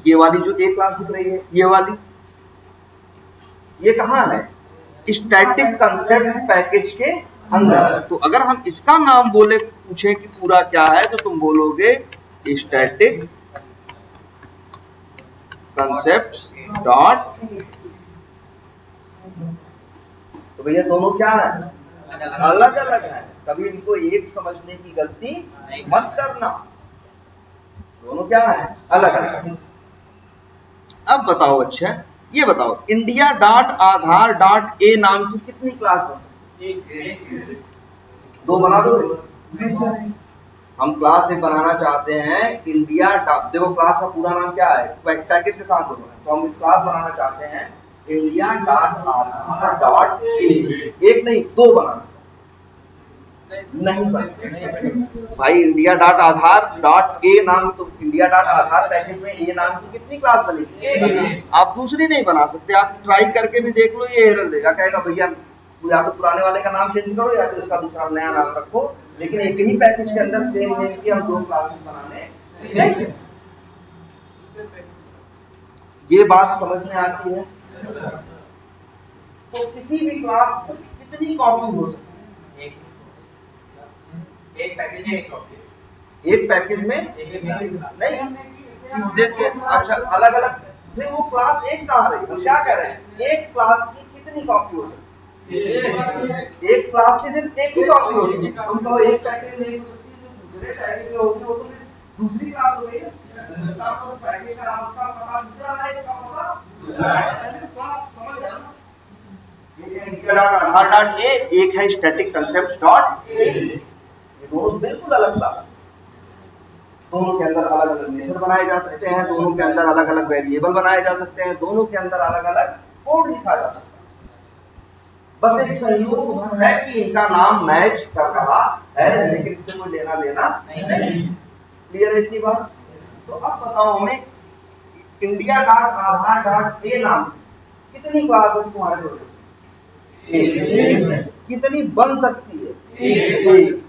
ये वाली जो ए क्लास दिख रही है, ये वाली, ये कहाँ है, स्टैटिक कंसेप्ट पैकेज के अंदर। तो अगर हम इसका नाम बोले, पूछें कि पूरा क्या है, तो तुम बोलोगे स्टैटिक कंसेप्ट्स डॉट। तो भैया दोनों क्या है, अलग अलग है, कभी इनको एक समझने की गलती मत करना, दोनों क्या है, अलग अलग। अब बताओ, अच्छा ये बताओ, India dot Aadhaar dot A नाम की कितनी क्लास हो, दो बना दोगे। हम क्लास एक बनाना चाहते हैं, इंडिया डॉट, देखो क्लास का पूरा नाम क्या है, पैकेज के साथ होगा, तो हम क्लास बनाना चाहते हैं India dot Aadhaar dot A. एक नहीं, दो बनाना नहीं बन भाई, India dot Aadhaar dot A नाम, तो इंडिया डॉट आधार पैकेज में ए नाम की कितनी क्लास बनेगी, एक। आप दूसरी नहीं बना सकते, आप ट्राई करके भी देख लो, ये एरर देगा, कहेगा भैया या तो पुराने वाले का नाम चेंज करो या तो इसका दूसरा नया नाम रखो, लेकिन एक ही पैकेज के अंदर सेम नेम की हम दो क्लासेस बनाने नहीं। ये बात समझ में आती है। तो किसी भी क्लास को कितनी कॉपी हो सकती है, एक पैकेज में एक कॉपी, एक पैकेज में नहीं देखिए। अच्छा अलग अलग, फिर वो क्लास एक कहाँ रही, हम क्या कह रहे हैं, एक क्लास की कितनी कॉपी हो सकती एक क्लास की सिर्फ एक ही कॉपी होगी। तुम कहो एक पैकेज नहीं हो सकती, जो दूसरे पैकेज में होगी वो तो फिर दूसरी क्लास हो गई ना। इसका तो पैकेज का नाम, उसका पता दूसरा है, इसका पता दूसरा है। पहले तो क्लास समझ रहे हो ना। एक है India dot Aadhaar dot A, एक है स्टैटिक कंसेप्ट डॉट ए। ये दोनों बिल्कुल अलग क्लास, दोनों के अंदर अलग अलग मेथड बनाए जा सकते हैं, दोनों के अंदर अलग अलग वेरिएबल बनाए जा सकते हैं, दोनों के अंदर अलग अलग कोड लिखा जा सकता है। बस एक संयोग है कि इनका नाम मैच कर रहा है, लेकिन इससे कोई लेना देना नहीं। क्लियर है इतनी बात? तो अब बताओ हमें, India dot Aadhaar dot A नाम कितनी क्लास है तुम्हारे प्रोजेक्ट? एक। कितनी बन सकती है? एक।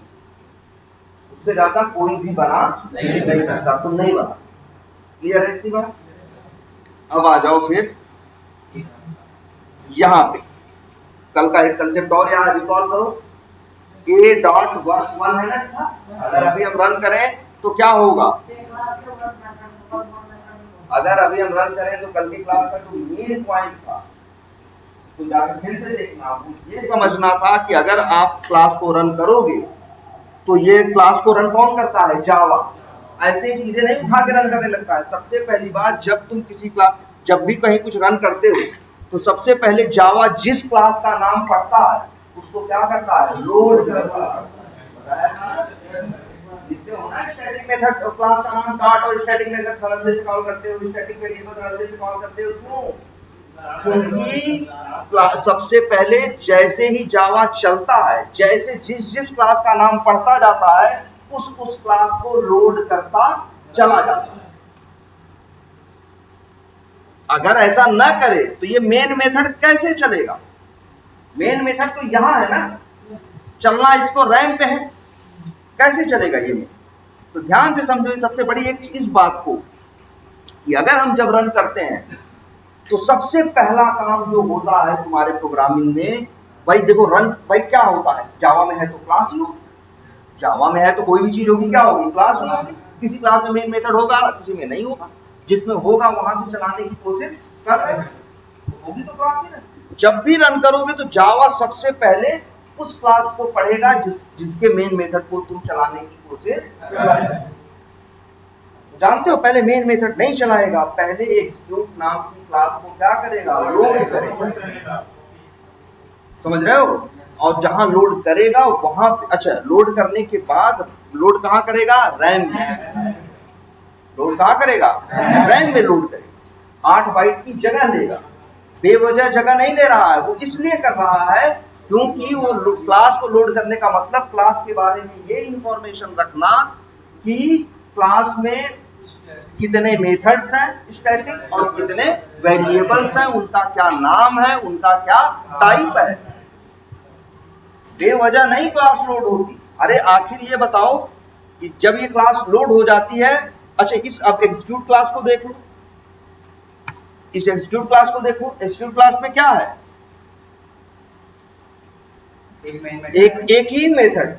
उससे ज्यादा कोई भी बना नहीं सकता, तुम नहीं बना। क्लियर है इतनी बात? अब आ जाओ फिर यहां पे कल का एक कंसेप्ट और यार रिकॉल करो। ए डॉट वर्स 1 है ना, अगर अभी हम रन करें तो क्या होगा? अगर अभी हम रन करें तो कल की क्लास का जो मेन पॉइंट था तो जाकर फिर से देखना, आपको ये समझना था कि अगर आप क्लास को रन करोगे तो ये क्लास को रन कौन करता है? जावा। ऐसे ही सीधे नहीं उठा के रन करने लगता है। सबसे पहली बात, जब तुम किसी क्लास, जब भी कहीं कुछ रन करते हो तो सबसे पहले जावा जिस क्लास का नाम पढ़ता है उसको क्या करता है? लोड करता है। लिखते हो ना स्टैटिक मेथड, क्लास का नाम स्टार्ट और स्टैटिक मेथड सरलता से कॉल करते हो, स्टैटिक वेरिएबल सरलता से कॉल करते हो। क्यों? क्योंकि सबसे पहले जैसे ही जावा चलता है, जैसे जिस क्लास का नाम पढ़ता जाता है उस क्लास को लोड करता चला जाता है। अगर ऐसा ना करे तो ये मेन मेथड कैसे चलेगा? मेन मेथड तो यहां है ना, चलना इसको रैम पे है, कैसे चलेगा ये मेथड? तो ध्यान से समझो सबसे बड़ी एक इस बात को कि अगर हम जब रन करते हैं तो सबसे पहला काम जो होता है तुम्हारे प्रोग्रामिंग में, भाई देखो रन, भाई क्या होता है? जावा में है तो क्लास ही होगी, जावा में है तो कोई भी चीज होगी, क्या होगी? क्लास ही होगी। किसी क्लास में मेन मेथड होगा, किसी में नहीं होगा। जिसमें होगा वहां से चलाने की कोशिश कर रहे हैं, होगी तो क्लास ही ना। जब भी रन करोगे तो जावा सबसे पहले उस क्लास को पढ़ेगा जिसके मेन मेथड को तुम चलाने की कोशिश कर रहे हो। जानते हो, पहले मेन मेथड नहीं चलाएगा, पहले एग्जीक्यूट नाम की क्लास को क्या करेगा? लोड करेगा। समझ रहे हो? और जहां लोड करेगा वहां, अच्छा लोड करने के बाद लोड कहां करेगा? रैम में। लोड कहां करेगा? रैम में लोड करेगा। 8 बाइट की जगह लेगा, बेवजह जगह नहीं ले रहा है, वो इसलिए कर रहा है क्योंकि वो क्लास को लोड करने का मतलब क्लास के बारे में ये इंफॉर्मेशन रखना कि क्लास में कितने मेथड्स हैं स्टैटिक और कितने वेरिएबल्स हैं, उनका क्या नाम है, उनका क्या टाइप है। बेवजह नहीं क्लास लोड होती। अरे आखिर ये बताओ, जब ये क्लास लोड हो जाती है, अच्छा इस अब एग्जीक्यूट क्लास को देख लो, इस एग्जीक्यूट क्लास को देखो। एग्जीक्यूट क्लास में क्या है? एक ही मेथड।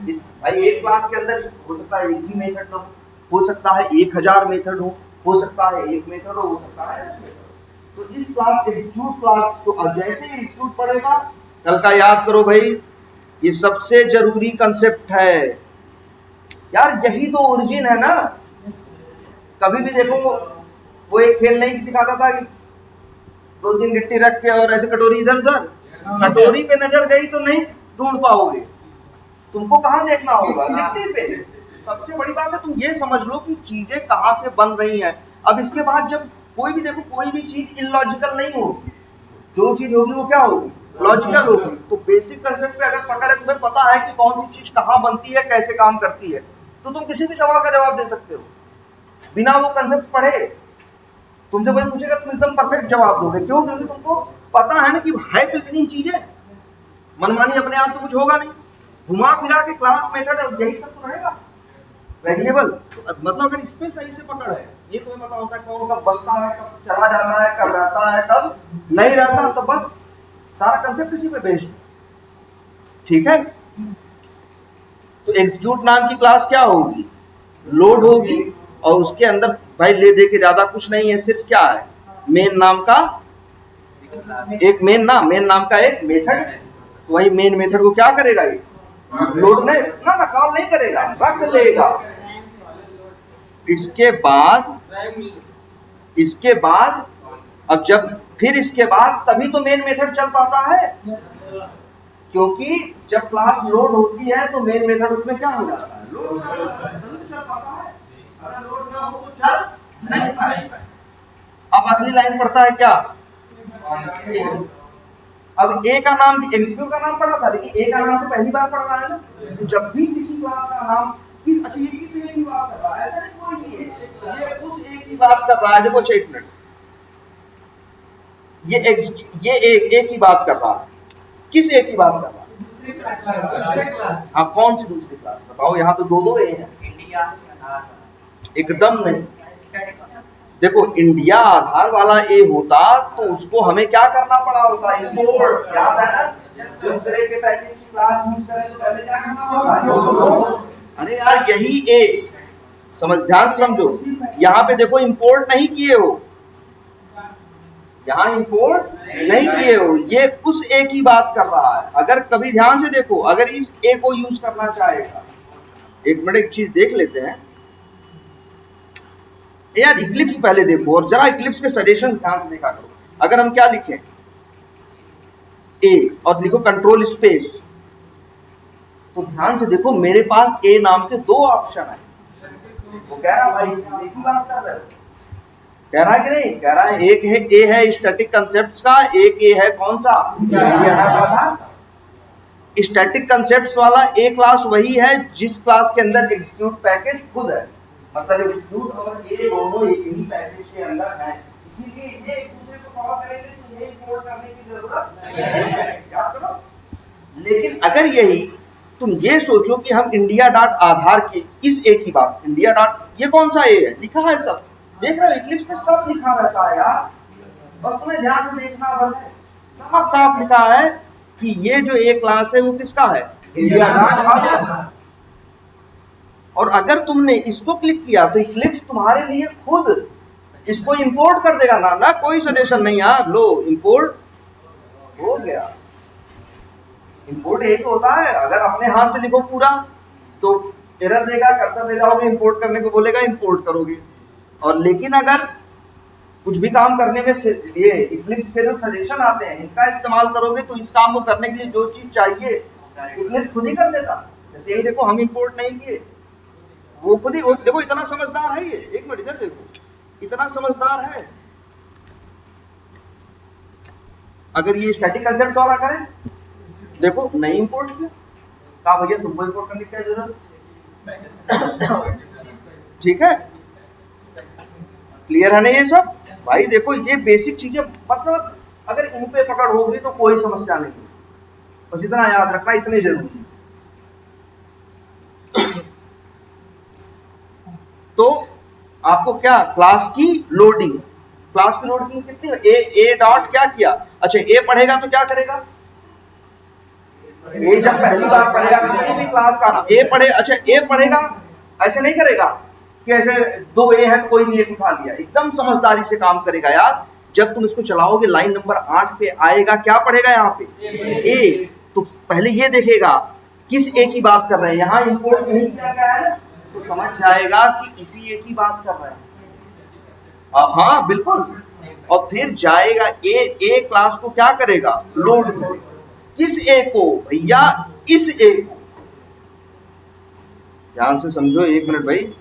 इस भाई एक क्लास के अंदर हो सकता है एक ही मेथड ना हो सकता है 1000 मेथड हो सकता है एक मेथड हो सकता है 10 मेथड। तो इस क्लास एग्जीक्यूट क्लास तो अब जैसे ही एग्जीक्यूट पढ़ेगा, कल का याद करो भाई, ये सबसे जरूरी कंसेप्ट है यार, यही तो ओरिजिन है ना। कभी भी देखो, वो एक खेल नहीं दिखाता था कि 2-3 गिट्टी रख के और ऐसे कटोरी इधर उधर, कटोरी पे नजर गई तो नहीं ढूंढ पाओगे, तुमको कहां देखना होगा? गिट्टी पे। सबसे बड़ी बात है तुम ये समझ लो कि चीजें कहां से बन रही हैं। अब इसके बाद जब कोई भी देखो, कोई भी चीज इलॉजिकल नहीं होगी, जो चीज होगी वो क्या होगी? लॉजिकल होगी। तो बेसिक कंसेप्ट पे अगर पकड़ है, तुम्हें पता है कि कौन सी चीज कहां बनती है, कैसे काम करती है, तो तुम किसी भी सवाल का जवाब दे सकते हो बिना वो कंसेप्ट पढ़े। तुमसे कोई पूछेगा तुम एकदम परफेक्ट जवाब दोगे। क्यों? क्योंकि तुमको पता है ना कि है तो इतनी ही चीजें, मनमानी अपने आप तो कुछ होगा नहीं। घुमा फिरा के क्लास मेथड यही सब तो रहेगा, वेरिएबल। तो मतलब अगर इसमें सही से पकड़ है, ये तुम्हें पता होता है कौन कब बनता है, कब चला जाता है, कब रहता है, कब नहीं रहता, तो बस सारा कंसेप्ट इसी पे बेस्ड। ठीक है? तो एग्जीक्यूट नाम की क्लास क्या होगी? लोड होगी, और उसके अंदर भाई ले दे के ज्यादा कुछ नहीं है, सिर्फ क्या है? मेन नाम का एक मेन नाम का एक मेथड, तो वही मेन मेथड को क्या करेगा, ये लोड नहीं ना कॉल नहीं करेगा, रख लेगा। इसके बाद अब जब फिर इसके बाद तभी तो मेन मेथड चल पाता है, क्योंकि जब क्लास लोड होती है तो मेन मेथड उसमें क्या हो जाता है, लोड हो जाता है, तभी तो चल पाता है। अगर लोड ना हो तो चल नहीं पाएगा। अब अगली लाइन पढ़ता है क्या, अब ए का नाम एग्जीक्यूट का नाम पढ़ा था, लेकिन ए का नाम तो पहली बार पढ़ रहा है ना। तो जब भी किसी क्लास का नाम अच्छा ये किस ए की बात कर रहा है, ऐसा नहीं कोई भी है, ये उस ए की बात कर रहा है। देखो 1 मिनट, ये ए की बात कर रहा है, किस ए की बात कर रहा है, हाँ कौन सी दूसरी क्लास बताओ, यहाँ तो दो ए हैं। एकदम नहीं, देखो इंडिया आधार वाला ए होता तो उसको हमें क्या करना पड़ा होता, इंपोर्ट, याद है ना, दूसरे के पैकेज की क्लास यूज करें तो पहले क्या करना होगा, अरे यार यही ए, ध्यान से समझो, यहाँ पे देखो इंपोर्ट नहीं किए हो, यहाँ इंपोर्ट नहीं किए हो, ये उस ए की बात कर रहा है। अगर कभी ध्यान से देखो, अगर इस ए को यूज करना चाहेगा, एक मिनट एक चीज देख लेते हैं यार, इक्लिप्स पहले देखो और जरा इक्लिप्स के सजेशन ध्यान से देखा करो। अगर हम क्या लिखें ए और लिखो कंट्रोल स्पेस, तो ध्यान से देखो मेरे पास ए नाम के 2 ऑप्शन है। वो कह रहा भाई एक ही बात कर रहे हो, कह रहा है कि नहीं, कह रहा है एक है ए है स्टैटिक कंसेप्ट्स का, एक ए है कौन सा, स्टैटिक कंसेप्ट्स वाला ए क्लास वही है जिस क्लास के अंदर एग्जीक्यूट पैकेज खुद है, मतलब एग्जीक्यूट और ए दोनों एक ही पैकेज के अंदर है, इसीलिए ये एक दूसरे को कॉल करेंगे तो ये इंपोर्ट करने की जरूरत नहीं है, याद करो। लेकिन अगर यही तुम ये सोचो कि हम इंडिया डॉट आधार की इस ए की बात, इंडिया डॉट ये कौन सा ए है, लिखा है सब, देख रहे हो इक्लिप्स में सब लिखा रहता है यार, बस तुम्हें ध्यान से देखना बस है, साफ साफ लिखा है कि ये जो ए क्लास है वो किसका है, इंडिया डॉट आधार। और अगर तुमने इसको क्लिक किया तो इक्लिप्स तुम्हारे लिए खुद इसको इंपोर्ट कर देगा ना कोई सजेशन नहीं यार, लो इंपोर्ट हो गया। इंपोर्ट एक होता है, अगर अपने हाथ से लिखो पूरा तो एरर देगा, कर्सर ले जाओगे इंपोर्ट करने को बोलेगा, इंपोर्ट करोगे। और लेकिन अगर कुछ भी काम करने में ये इक्लिप्स के जो सजेशन आते हैं इनका इस्तेमाल करोगे तो इस काम को करने के लिए जो चीज चाहिए इक्लिप्स खुद ही कर देता। जैसे यही देखो हम इंपोर्ट नहीं किए, वो खुद ही, देखो इतना समझदार है ये, एक मिनट इधर देखो, इतना समझदार है। अगर ये स्टैटिक कंसेप्ट वाला करें, देखो नहीं इंपोर्ट किया, कहा भैया तुमको इंपोर्ट करने की क्या जरूरत, ठीक है, क्लियर है ना ये सब भाई। देखो ये बेसिक चीजें, मतलब अगर इन पे पकड़ होगी तो कोई समस्या नहीं है, बस इतना याद रखना, इतनी जरूरी। तो आपको क्या, क्लास की लोडिंग, क्लास की लोडिंग कितनी, ए डॉट क्या किया, अच्छा ए पढ़ेगा तो क्या करेगा, ए जब पहली बार पढ़ेगा किसी भी क्लास का नाम ए पढ़े, अच्छा ए पढ़ेगा, ऐसे नहीं करेगा कि ऐसे 2 ए है तो कोई भी एक उठा लिया, एकदम समझदारी से काम करेगा यार। जब तुम इसको चलाओगे लाइन नंबर 8 पे आएगा, क्या पढ़ेगा यहाँ पे ए, तो पहले ये देखेगा किस ए की बात कर रहे हैं, यहाँ इंपोर्ट नहीं किया गया है तो समझ जाएगा कि इसी ए की बात कर रहे हैं। हाँ बिल्कुल, और फिर जाएगा ए क्लास को क्या करेगा, लोड करेगा, किस ए को भैया, इस ए को। ध्यान से समझो, 1 मिनट भाई,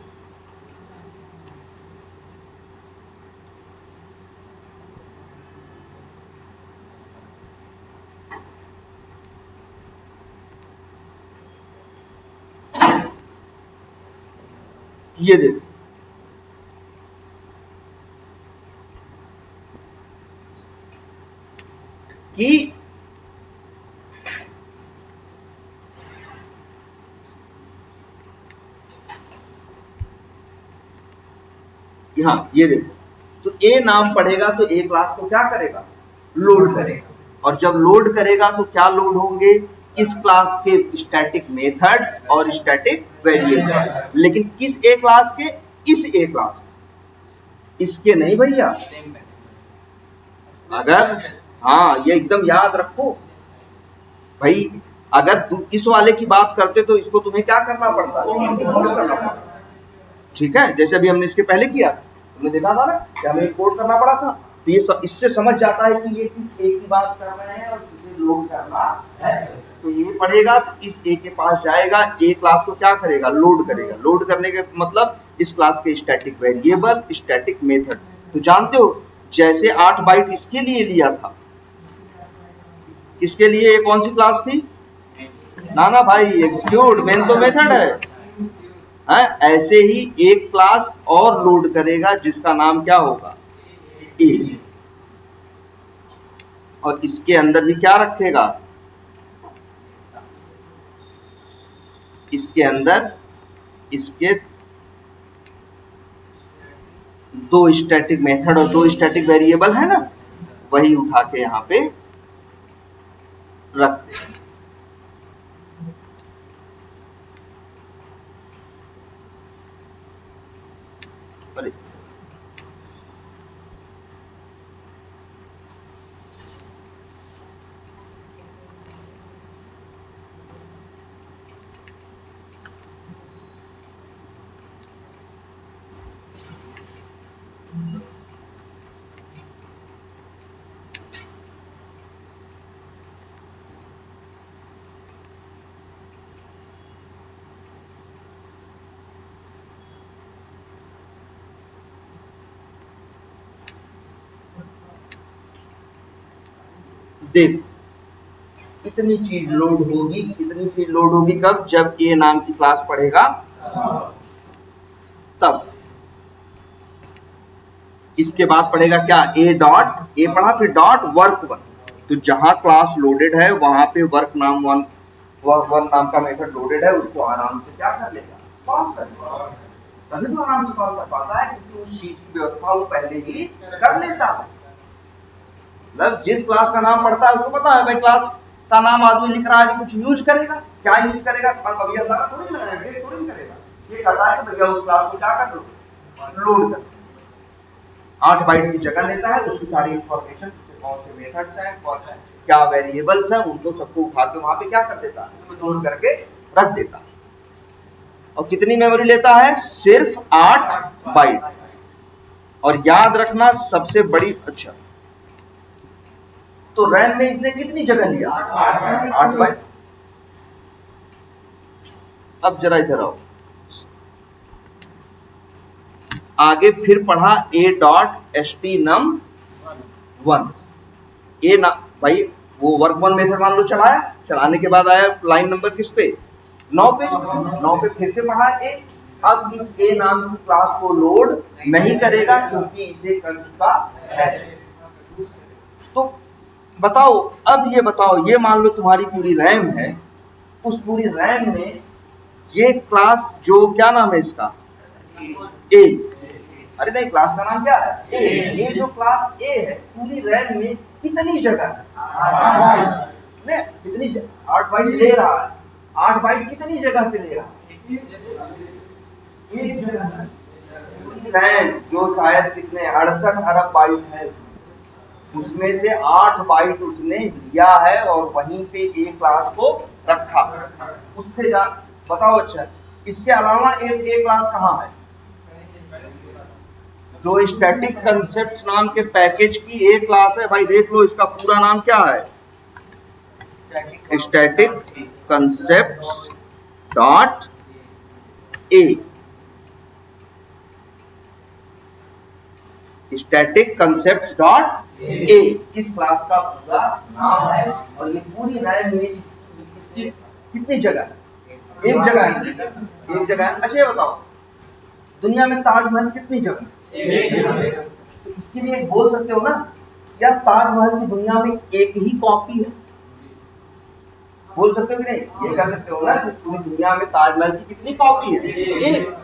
ये देखो कि हाँ ये देखो, तो ए नाम पढ़ेगा तो ए क्लास को क्या करेगा, लोड करेगा, और जब लोड करेगा तो क्या लोड होंगे, इस क्लास के स्टैटिक मेथड्स और स्टैटिक वेरिएबल। लेकिन किस ए क्लास के, इस ए क्लास के, इसके नहीं भैया। अगर हाँ, ये एकदम याद रखो भाई। अगर तू इस वाले की बात करते तो इसको तुम्हें क्या करना पड़ता है, इम्पोर्ट करना पड़ता। ठीक है, जैसे अभी हमने इसके पहले किया, तुमने देखा था ना कि हमें इम्पोर्ट करना पड़ा था। तो ये इससे समझ जाता है कि ये किस ए की बात कर रहे हैं और किसे लोड करना है। तो ये पढ़ेगा तो इस ए के पास जाएगा, ए क्लास को क्या करेगा, लोड करेगा। लोड करने के मतलब इस क्लास के स्टैटिक वेरिएबल, स्टैटिक मेथड। तो जानते हो, जैसे 8 बाइट इसके लिए लिया था, किसके लिए, ये कौन सी क्लास थी, ना भाई, एग्जीक्यूट मेन तो मेथड है। ऐसे ही एक क्लास और लोड करेगा जिसका नाम क्या होगा, ए, और इसके अंदर भी क्या रखेगा, इसके अंदर इसके 2 स्टैटिक मेथड और 2 स्टैटिक वेरिएबल है ना, वही उठा के यहाँ पे रख दे। देख, इतनी चीज लोड होगी, इतनी चीज लोड होगी कब, जब ए नाम की क्लास पढ़ेगा तब। इसके बाद पढ़ेगा क्या, ए डॉट, ए पढ़ा, फिर डॉट वर्क वन। तो जहां क्लास लोडेड है वहां पे वर्क नाम वन नाम का मेथड लोडेड है, उसको आराम से क्या कर लेगा, कॉल कर लेगा। तभी तो आराम से कॉल कर पाता है, क्योंकि उस चीज की व्यवस्था वो पहले ही कर लेता है। मतलब जिस क्लास का नाम पढ़ता है उसको पता है भाई क्लास का नाम आदमी लिख रहा है, कुछ यूज करेगा, क्या यूज करेगा, भैया अंदाजा थोड़ी लगाएगा, गेस थोड़ी करेगा, ये करता है कि भैया उस क्लास को क्या कर लो, लोड कर। 8 बाइट की जगह लेता है, उसकी सारी इंफॉर्मेशन, कौन से मेथड्स हैं, कौन है क्या वेरिएबल्स हैं, उनको सबको उठा के वहां पे क्या कर देता है, लोड करके रख देता है। और कितनी मेमोरी लेता है, सिर्फ 8 बाइट। और याद रखना सबसे बड़ी, अच्छा तो रैम में इसने कितनी जगह लिया, 8 बाइट। अब जरा इधर आओ, आगे फिर पढ़ा A dot S T num one. ए ना भाई, वो वर्क वन मेथड मान लो चलाया, चलाने के बाद आया लाइन नंबर किस पे, 9 पे। 9 पे फिर से पढ़ा ए। अब इस ए नाम की क्लास को लोड नहीं करेगा क्योंकि इसे कर चुका है। तो बताओ, अब ये बताओ, ये मान लो तुम्हारी पूरी रैम है, उस पूरी रैम में ये क्लास जो क्या नाम है इसका, ए, अरे नहीं क्लास का नाम क्या है, ए। ये जो क्लास ए है पूरी रैम में कितनी जगह है, कितनी 8 बाइट ले रहा है, 8 बाइट कितनी जगह पे ले रहा है, एक जगह। पूरी रैम जो शायद कितने 68 अरब बाइट है, उसमें से 8 बाइट उसने लिया है और वहीं पे ए क्लास को रखा। उससे बताओ, अच्छा इसके अलावा एक ए क्लास कहाँ है, जो स्टैटिक कंसेप्ट्स नाम के पैकेज की ए क्लास है भाई, देख लो इसका पूरा नाम क्या है, static concepts dot A. Static concepts dot A इस क्लास का पूरा नाम है। और ये पूरी रैम में इसकी कितनी जगह है, एक जगह है, एक जगह है। अच्छा ये बताओ, दुनिया में ताजमहल कितनी जगह है, तो इसके लिए बोल सकते हो ना यार, ताजमहल की दुनिया में एक ही कॉपी है, बोल सकते हो कि नहीं, ये कह सकते हो ना कि पूरी दुनिया में ताजमहल की कितनी कॉपी है, एक।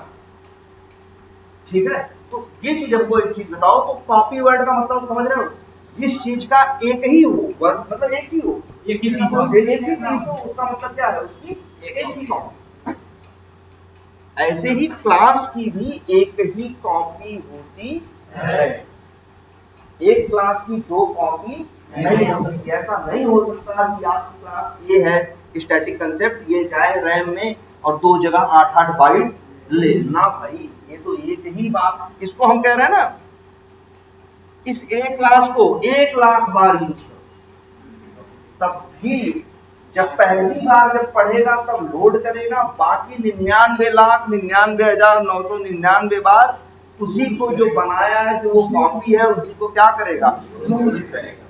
ठीक है, तो ये चीज हमको एक चीज बताओ, तो कॉपी वर्ड का मतलब समझ रहे हो, जिस चीज का एक ही हो, मतलब एक ही हो, एक ही पीस हो, उसका मतलब क्या है, उसकी एक ही कॉपी। ऐसे ही क्लास की भी एक ही कॉपी होती है, एक क्लास की 2 कॉपी नहीं हो सकती। ऐसा नहीं हो सकता कि आपकी क्लास ए है स्टैटिक कंसेप्ट, ये जाए रैम में और 2 जगह 8-8 बाइट ले ना भाई, ये तो एक ही बात, इसको हम कह रहे हैं ना, इस ए क्लास को 1 लाख बार यूज करो, तब भी जब पहली बार जब पढ़ेगा तब लोड करेगा, बाकी 99,99,999 बार उसी को जो बनाया है, जो वो कॉपी है, उसी को क्या करेगा, यूज करेगा।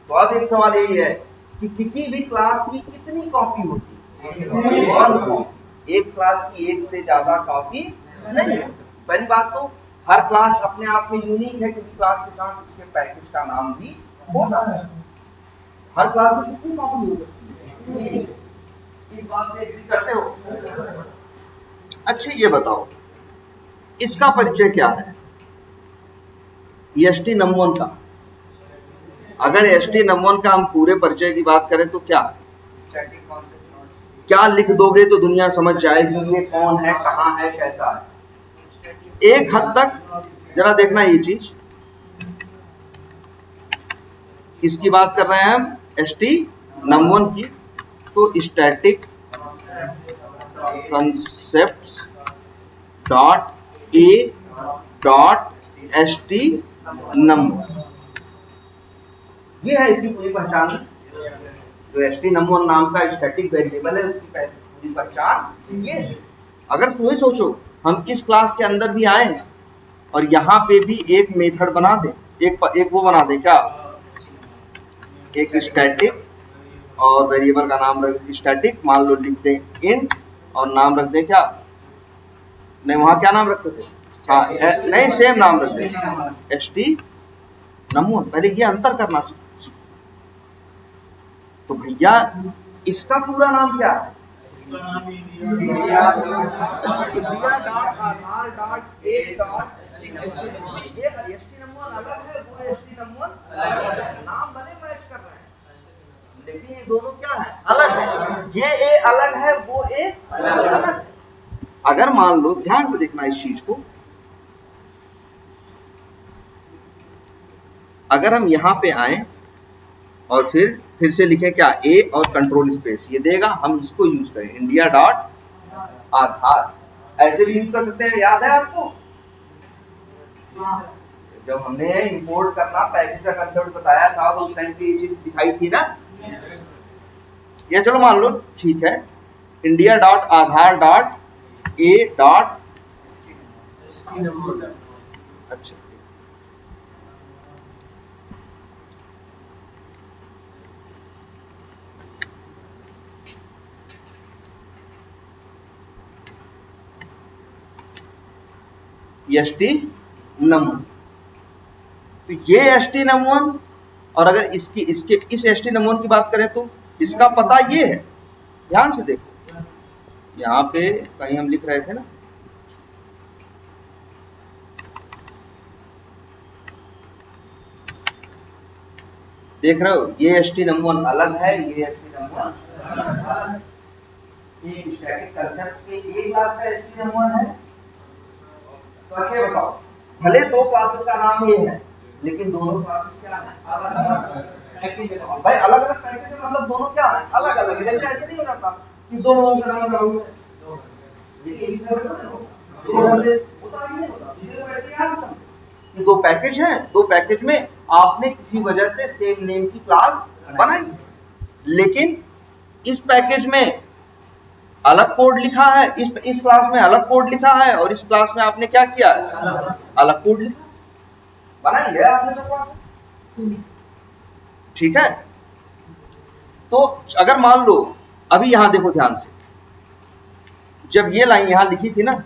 तो अब एक सवाल यही है कि किसी भी क्लास की कितनी कॉपी होती है? 1 कॉपी। एक क्लास की 1 से ज्यादा कॉपी नहीं हो सकती। पहली बात तो हर क्लास अपने आप में यूनिक है, क्योंकि क्लास के साथ उसके पैकेज का नाम भी होता है। हर क्लास से कितनी कॉपी हो सकती है? इस बात से एग्री करते हो? अच्छा ये बताओ, इसका परिचय क्या है एसटी नम1 का? अगर एसटी नम1 का हम पूरे परिचय की बात करें तो क्या क्या लिख दोगे तो दुनिया समझ जाएगी ये कौन है, कहाँ है, कैसा है। एक हद तक जरा देखना ये चीज, किसकी बात कर रहे हैं हम? एसटी नम1 की। तो स्टैटिक concepts .a .st नम1, ये है इसकी पूरी पहचान। जो एसटी नम1 नाम का स्टैटिक वेरिएबल है, उसकी पूरी पहचान ये है। अगर तुम्हें सोचो हम इस क्लास के अंदर भी आए और यहाँ पे भी एक मेथड बना दे, एक वो बना दे क्या, एक स्टैटिक और वेरिएबल का नाम रख स्टैटिक, मान लो लिख दें इंट और नाम रख दें क्या, नहीं वहाँ क्या नाम रखते थे, हाँ नहीं सेम नाम रख दें एसटी नम1। पहले ये अंतर करना सीखो। तो भैया इसका पूरा नाम क्या है? ये एसटी नम1 अलग है, वो एसटी नम1 अलग है। नाम भले मैच कर रहे हैं, लेकिन ये दोनों क्या है, अलग है। ये ए अलग है, वो ए अलग है। अगर मान लो, ध्यान से देखना इस चीज को, अगर हम यहां पे आए और फिर से लिखें क्या, ए और कंट्रोल स्पेस, ये देगा, हम इसको यूज करें इंडिया डॉट आधार, ऐसे भी यूज कर सकते हैं। याद है आपको जब हमने इंपोर्ट करना पैकेज का कंसेप्ट बताया था, तो उस टाइम पे ये चीज दिखाई थी ना। ये चलो मान लो ठीक है, India dot Aadhaar dot A dot, अच्छा एसटी नम1। तो ये एसटी नम1, और अगर इसकी इस एसटी नम1 की बात करें तो इसका पता ये है। ध्यान से देखो, यहाँ पे कहीं हम लिख रहे थे ना, देख रहे हो, ये एसटी नम1 अलग है, ये एसटी नम1 अलग है। एक स्टैटिक कंसेप्ट के एक क्लास का एसटी नम1 है। तो अच्छा बताओ, भले 2 क्लासेस का नाम ये है, लेकिन दोनों क्लासेस क्या है, अलग अलग। भाई अलग अलग पैकेज है, मतलब दोनों क्या है, अलग अलग है। जैसे ऐसे नहीं हो जाता कि दोनों का नाम राहुल है, ये एक होता ही नहीं होता। इसे वैसे याद समझो कि 2 पैकेज हैं, 2 पैकेज में आपने किसी वजह से सेम नेम की क्लास बनाई, लेकिन इस पैकेज में अलग कोड लिखा है, इस क्लास में अलग कोड लिखा है, और इस क्लास में आपने क्या किया है, अलग कोड लिखा, बनाई है आपने तो क्लास। ठीक है। तो अगर मान लो, अभी यहां देखो ध्यान से, जब ये लाइन यहां लिखी थी ना,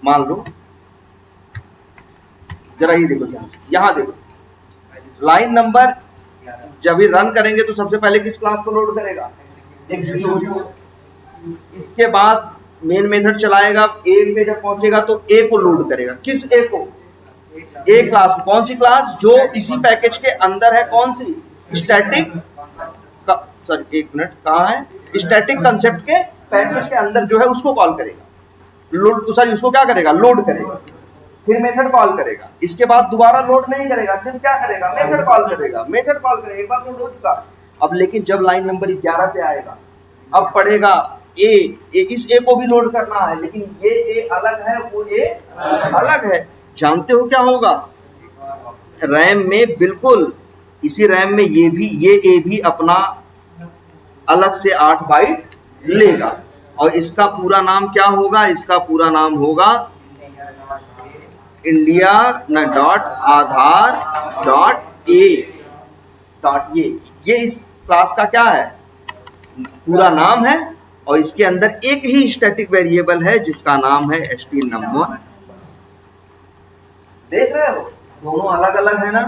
मान लो जरा ही देखो ध्यान से, यहां देखो लाइन नंबर, जब भी रन करेंगे तो सबसे पहले किस क्लास को लोड करेगा, एग्जीक्यूट। इसके बाद मेन मेथड चलाएगा, ए पे जब पहुंचेगा तो ए को लोड करेगा। किस ए को, ए क्लास। कौन सी क्लास, जो इसी पैकेज के अंदर है, कौन सी, स्टैटिक, सॉरी एक मिनट, कहाँ है, स्टैटिक कंसेप्ट के पैकेज के अंदर जो है उसको कॉल करेगा, लोड, सॉरी उसको क्या करेगा, लोड करेगा। फिर मेथड कॉल करेगा, इसके बाद दोबारा लोड नहीं करेगा, सिर्फ क्या करेगा, मेथड कॉल करेगा, मेथड कॉल करेगा, एक बार लोड हो चुका। अब लेकिन जब लाइन नंबर 11 पे आएगा, अब पढ़ेगा ए, इस ए को भी लोड करना है, लेकिन ये ए अलग है, वो ए अलग है। जानते हो क्या होगा, रैम में बिल्कुल इसी रैम में ये ए भी अपना अलग से 8 बाइट लेगा, और इसका पूरा नाम क्या होगा, इसका पूरा नाम होगा इंडिया न डॉट आधार डॉट ये इस क्लास का क्या है, पूरा नाम है, और इसके अंदर एक ही स्टैटिक वेरिएबल है जिसका नाम है htnum1। देख रहे हो, दोनों अलग अलग है ना,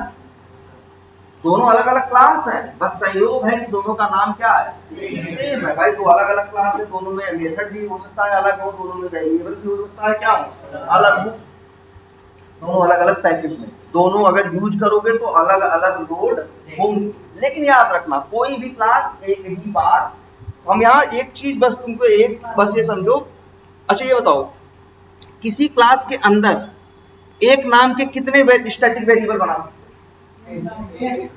दोनों अलग अलग क्लास है, बस संयोग है कि दोनों का नाम क्या है, सेम है। भाई दो अलग अलग क्लास है, दोनों में मेथड भी हो सकता है अलग हो, दोनों में वेरिएबल भी हो सकता है क्या अलग हो, दोनों अलग अलग पैकेज में, दोनों अगर यूज करोगे तो अलग अलग लोड होंगे। लेकिन याद रखना, कोई भी क्लास एक ही बार, हम यहाँ एक चीज बस तुमको बस ये समझो। अच्छा ये बताओ, किसी क्लास के अंदर एक नाम के कितने स्टैटिक वेरिएबल बना सकते हैं?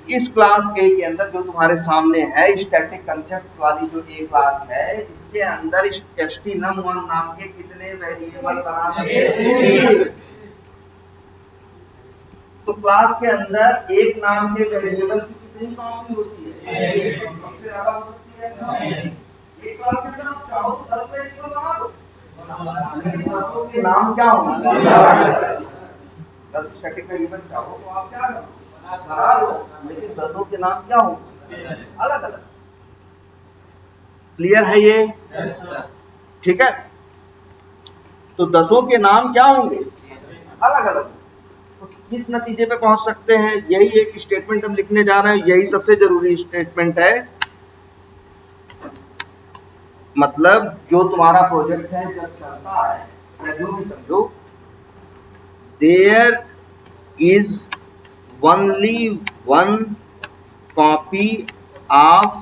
इस क्लास ए के अंदर जो तुम्हारे सामने है, स्टैटिक कंसेप्ट वाली जो ए क्लास है, इसके अंदर htnum1 नाम के कितने वेरिएबल बना सकते हैं? तो क्लास के अंदर एक नाम के वेरिएबल की कितनी कॉपी होती है? एक से ज्यादा हो सकती है। एक क्लास के अंदर आप चाहो तो 10 वेरिएबल बना दो, लेकिन 10 के नाम क्या होंगे? 10 स्टैटिक वेरिएबल चाहो तो आप क्या करो, बना लो, लेकिन 10 के नाम क्या होंगे, अलग अलग। क्लियर है ये? ठीक है, तो 10 के नाम क्या होंगे, अलग अलग। तो किस नतीजे पे पहुंच सकते हैं, यही एक स्टेटमेंट हम लिखने जा रहे हैं, यही सबसे जरूरी स्टेटमेंट है। मतलब जो तुम्हारा प्रोजेक्ट है जब चलता है, या जो भी समझो, there is only one copy of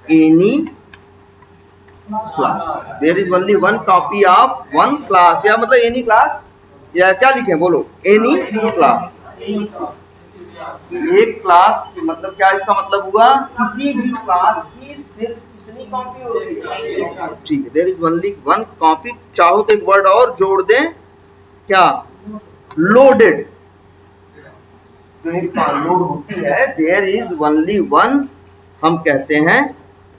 any class, there is only one copy of one class, या मतलब any class, या क्या लिखें बोलो, any class। एक क्लास की मतलब क्या, इसका मतलब हुआ किसी भी क्लास की सिर्फ कितनी कॉपी होती है, ठीक है, there is only one copy. चाहो तो एक वर्ड और जोड़ दें, क्या, लोडेड। जो एक लोड होती है, देयर इज ओनली वन, हम कहते हैं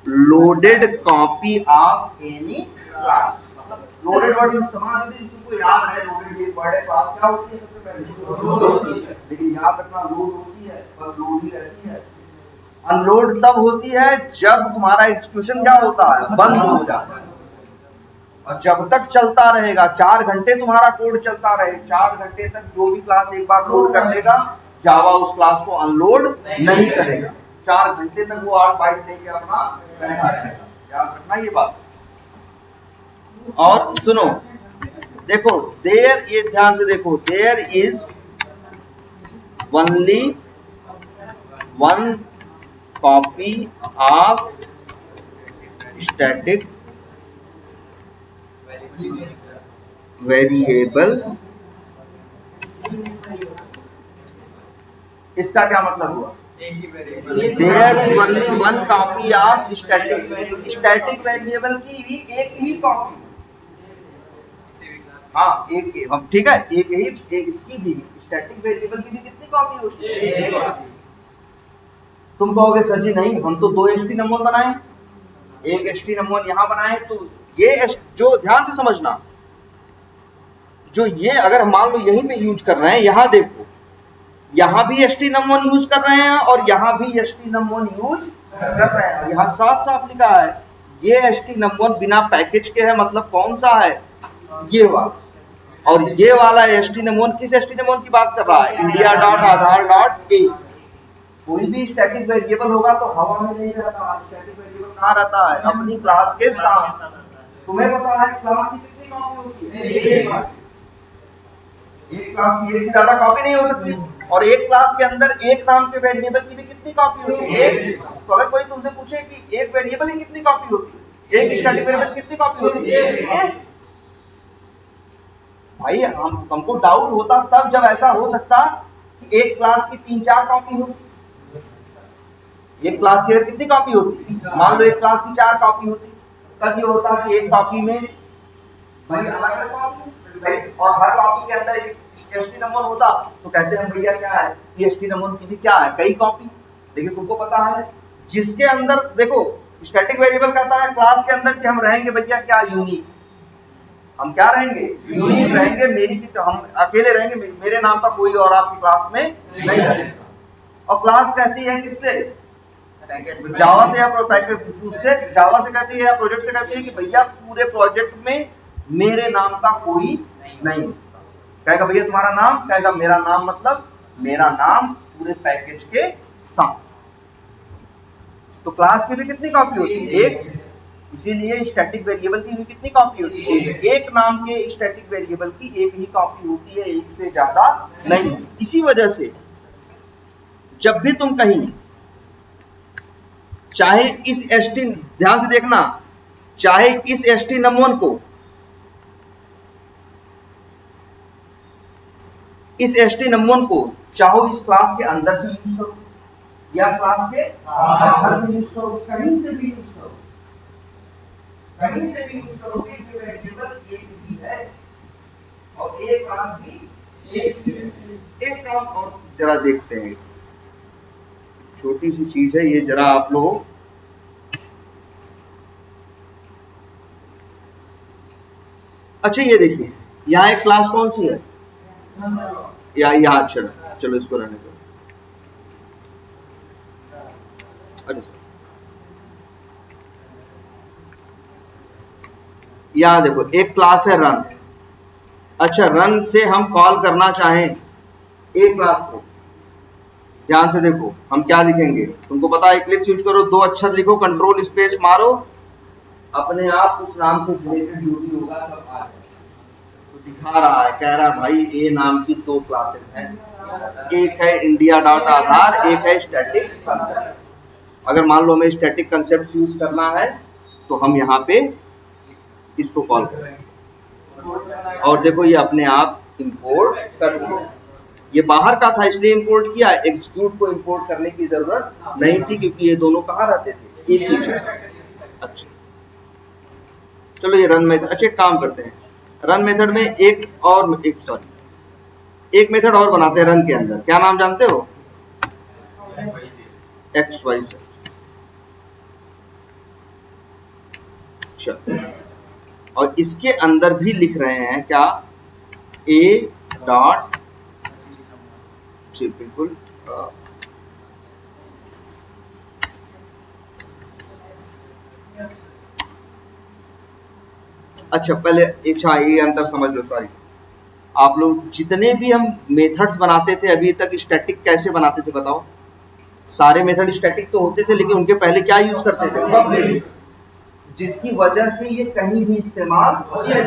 loaded copy of any class. मतलब लोडेड वर्ड इस्तेमाल जिसको याद है, लोडेड एक वर्ड है, क्लास क्या होती है, सबसे पहले लोड होती है, लेकिन याद रखना लोड होती है, बस लोड ही रहती है। अनलोड तब होती है जब तुम्हारा एग्जीक्यूशन क्या होता है, बंद हो जाता है, और जब तक चलता रहेगा, 4 घंटे तुम्हारा कोड चलता रहे, 4 घंटे तक जो भी क्लास एक बार लोड कर लेगा, जावा उस क्लास को अनलोड नहीं करेगा। 4 घंटे तक वो 8 बाइट लेके अपना बैठा रहेगा, याद रखना ये बात। और सुनो, देखो देयर, ये ध्यान से देखो, there is only one copy of static variable. इसका क्या मतलब हुआ, there is only one copy of static variable की भी एक ही कॉपी, हाँ एक, हम ठीक है, एक ही, एक इसकी भी, स्टैटिक वेरिएबल की भी कितनी कॉपी होती है। तुम कहोगे सर जी नहीं, हम तो 2 htnum1 बनाए, एक htnum1 यहाँ बनाए, तो ये जो ध्यान से समझना, जो ये अगर मान लो यहीं पे यूज कर रहे हैं, यहाँ देखो, यहाँ भी htnum1 यूज कर रहे हैं और यहाँ भी htnum1 यूज कर रहे हैं। यहाँ साफ साफ लिखा है ये htnum1 बिना पैकेज के है, मतलब कौन सा है, ये वाला। और ये वाला htnum1 किस htnum1 की बात कर रहा है, India dot Aadhaar dot A. कोई भी स्टैटिक वेरिएबल होगा तो हवा में नहीं रहता, स्टैटिक वेरिएबल कहाँ रहता है, अपनी क्लास के साथ। तुम्हें पता है क्लास की कितनी कॉपी होती है, एक क्लास की एक से ज्यादा कॉपी नहीं हो सकती, और एक क्लास के अंदर एक नाम के वेरिएबल की भी कितनी कॉपी होती है, एक। तो अगर कोई तुमसे पूछे कि एक वेरिएबल की कितनी कॉपी होती है, एक स्टैटिक वेरिएबल कितनी कॉपी होती है, भाई हमको डाउट होता तब जब ऐसा हो सकता कि एक क्लास की 3-4 कॉपी होती। एक क्लास की कितनी कॉपी होती? मान लो एक क्लास की 4 कॉपी होती, तब ये होता कि एक कॉपी में भाई अलग अलग कॉपी भाई, और हर कॉपी के अंदर एक एसटी नंबर होता, तो कहते हैं भैया क्या है ये एसटी नंबर की भी क्या है कई कॉपी। लेकिन तुमको पता है जिसके अंदर देखो स्टैटिक वेरिएबल कहता है क्लास के अंदर कि हम रहेंगे भैया क्या यूनिक, हम क्या रहेंगे यूनिक रहेंगे, मेरी की तो हम अकेले रहेंगे, मेरे नाम का कोई और आपकी क्लास में नहीं रहेगा। और क्लास कहती है किससे? जावा से या उससे जावा से कहती है या प्रोजेक्ट से कहती है कि भैया पूरे प्रोजेक्ट में मेरे नाम का कोई नहीं। कहेगा भैया तुम्हारा नाम, कहेगा मेरा नाम, मतलब मेरा नाम पूरे पैकेज के साथ। तो क्लास की भी कितनी कॉपी होती है? एक। इसीलिए स्टैटिक वेरिएबल की भी कितनी कॉपी होती है? एक नाम के स्टैटिक वेरिएबल की एक ही कॉपी होती है, एक से ज्यादा नहीं। इसी वजह से जब भी तुम कहीं चाहे इस एसटी, ध्यान से देखना, चाहे इस एसटी नम1 को, इस एसटी नम1 को चाहो इस क्लास के अंदर से यूज करो या क्लास के बाहर से यूज करो, कहीं से भी यूज करो, कहीं से भी यूज करो, एक वेरिएबल एक ही है और एक क्लास भी एक ही है। एक काम और जरा देखते हैं, छोटी सी चीज है ये, जरा आप लोग अच्छा ये देखिए, यहाँ एक क्लास कौन सी है? या यहाँ चलो इसको रहने दो। अरे सर यहाँ देखो एक क्लास है रन। अच्छा रन से हम कॉल करना चाहें एक क्लास को, ध्यान से देखो हम क्या लिखेंगे, तुमको पता है इक्लिप्स यूज करो, 2 अक्षर लिखो, कंट्रोल स्पेस मारो, अपने आप उस नाम से रिलेटेड जो भी होगा सब आ जाएगा। तो दिखा रहा है, कह रहा है भाई ए नाम की 2 क्लासेस हैं, एक है इंडिया डॉट आधार, एक है स्टैटिक कंसेप्ट। अगर मान लो हमें स्टैटिक कंसेप्ट यूज करना है तो हम यहाँ पे इसको कॉल करें और देखो ये अपने आप इंपोर्ट कर दिया। ये बाहर का था इसलिए इंपोर्ट किया, एग्जीक्यूट को इंपोर्ट करने की जरूरत नहीं थी क्योंकि ये दोनों कहाँ रहते थे? एक ही जगह। अच्छा चलो ये रन मेथड, अच्छा एक काम करते हैं, रन मेथड में एक मेथड और बनाते हैं रन के अंदर। क्या नाम जानते हो? XYZ। और इसके अंदर भी लिख रहे हैं क्या? A डॉट, बिल्कुल अच्छा पहले अच्छा ये अंतर समझ लो, सॉरी आप लोग जितने भी हम मेथड्स बनाते थे अभी तक, स्टैटिक कैसे बनाते थे बताओ? सारे मेथड स्टैटिक तो होते थे लेकिन उनके पहले क्या यूज करते थे? पब्लिक, जिसकी वजह से ये कहीं भी इस्तेमाल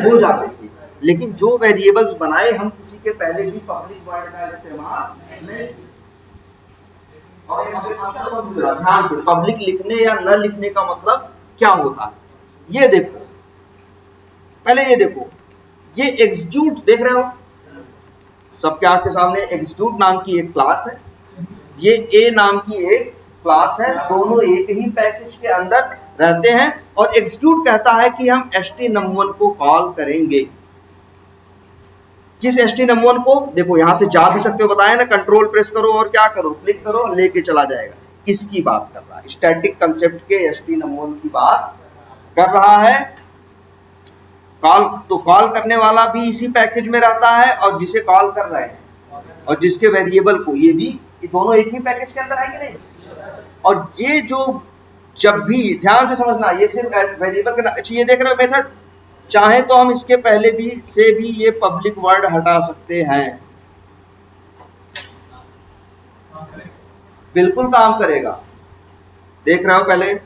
हो जाते थे। लेकिन जो वेरिएबल्स बनाए हम किसी के पहले भी पब्लिक वर्ड का इस्तेमाल नहीं। और ध्यान से पब्लिक लिखने या न लिखने का मतलब क्या होता है ये देखो। पहले ये देखो, ये एग्जीक्यूट देख रहे हो, सबके आपके सामने एग्जीक्यूट नाम की एक क्लास है, ये ए नाम की एक क्लास है, दोनों एक ही पैकेज के अंदर रहते हैं। और एग्जीक्यूट कहता है कि हम htnum1 को कॉल करेंगे। किस htnum1 को? देखो यहां से जा भी सकते हो, बताया ना, कंट्रोल प्रेस करो और क्या करो, क्लिक करो, लेके चला जाएगा। इसकी बात कर रहा है, स्टैटिक कंसेप्ट के htnum1 की बात कर रहा है। कॉल तो कॉल करने वाला भी इसी पैकेज में रहता है और जिसे कॉल कर रहे हैं और जिसके वेरिएबल को, ये भी दोनों एक ही पैकेज के अंदर है कि नहीं? और ये जो जब भी ध्यान से समझना, ये सिर्फ वेरिएबल का, अच्छा ये देख रहे हो मेथड, चाहे तो हम इसके पहले भी से भी ये पब्लिक वर्ड हटा सकते हैं, बिल्कुल काम करेगा। देख रहे हो, पहले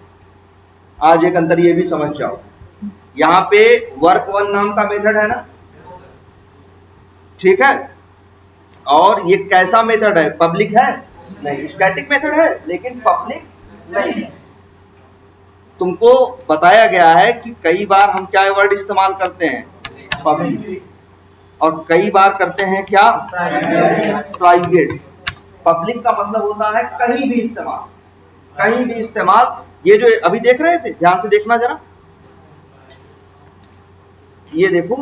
आज एक अंतर ये भी समझ जाओ। यहाँ पे work1 नाम का मेथड है ना, ठीक है, और ये कैसा मेथड है? पब्लिक है नहीं, स्टैटिक मेथड है लेकिन पब्लिक नहीं। तुमको बताया गया है कि कई बार हम क्या वर्ड इस्तेमाल करते हैं? पब्लिक। और कई बार करते हैं क्या, प्राइवेट। पब्लिक का मतलब होता है कहीं भी इस्तेमाल, कहीं भी इस्तेमाल। ये जो अभी देख रहे थे, ध्यान से देखना जरा, ये देखो,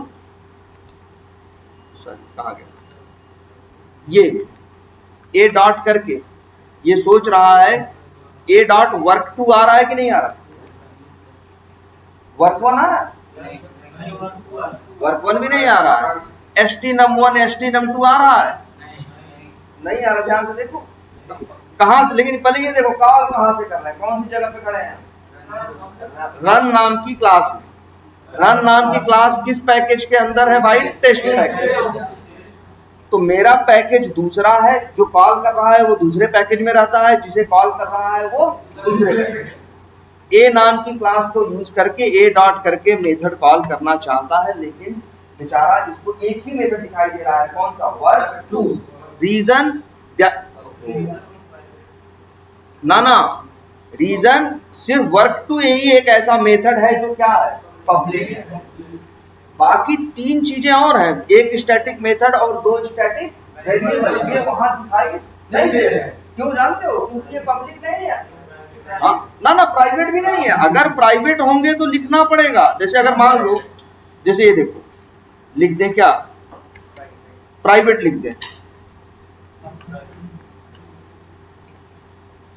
सॉरी कहाँ गया, ये ए डॉट करके ये सोच रहा है ए डॉट वर्क 2 आ रहा है कि नहीं आ रहा, वर्क 1 आ रहा है, वर्क 1 भी नहीं आ रहा है, htnum1 htnum2 आ रहा है, नहीं आ रहा। ध्यान से देखो कहां से, लेकिन पहले ये देखो कॉल कहां से कर रहे हैं, कौन सी जगह पे खड़े हैं, रन नाम की क्लास में। रन नाम की क्लास किस पैकेज के अंदर है भाई, टेस्ट पैकेज। तो मेरा पैकेज दूसरा है, जो कॉल कर रहा है वो दूसरे पैकेज में रहता है, जिसे कॉल कर रहा है वो दूसरे पैकेज। ए नाम की क्लास को यूज करके ए डॉट करके मेथड कॉल करना चाहता है, लेकिन बेचारा इसको एक ही मेथड दिखाई दे रहा है, कौन सा, वर्क 2। रीजन ना रीजन सिर्फ वर्क 2 यही एक ऐसा मेथड है जो क्या है, पब्लिक है। बाकी 3 चीजें और हैं, एक स्टैटिक मेथड और 2 स्टैटिक वेरिएबल, ये वहां दिखाई नहीं दे रहे। क्यों जानते हो, क्योंकि ये पब्लिक नहीं है। ना प्राइवेट भी नहीं है। अगर प्राइवेट होंगे तो लिखना पड़ेगा। जैसे अगर मान लो, जैसे ये देखो, लिख दें क्या, प्राइवेट लिख दें।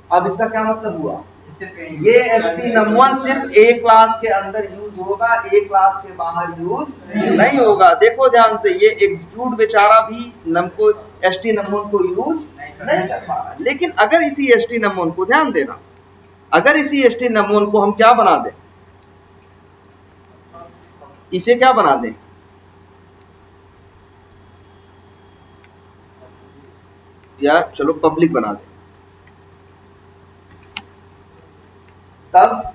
अब इसका क्या मतलब हुआ, ये htnum1 सिर्फ ए क्लास के अंदर यूज होगा, ए क्लास के बाहर यूज नहीं होगा। देखो ध्यान से, ये एग्जीक्यूट बेचारा भी नमको htnum1 को यूज नहीं कर पा रहा। लेकिन अगर इसी htnum1 को, ध्यान देना, अगर इसी htnum1 को हम क्या बना दें, इसे क्या बना दें, या चलो पब्लिक बना दें, तब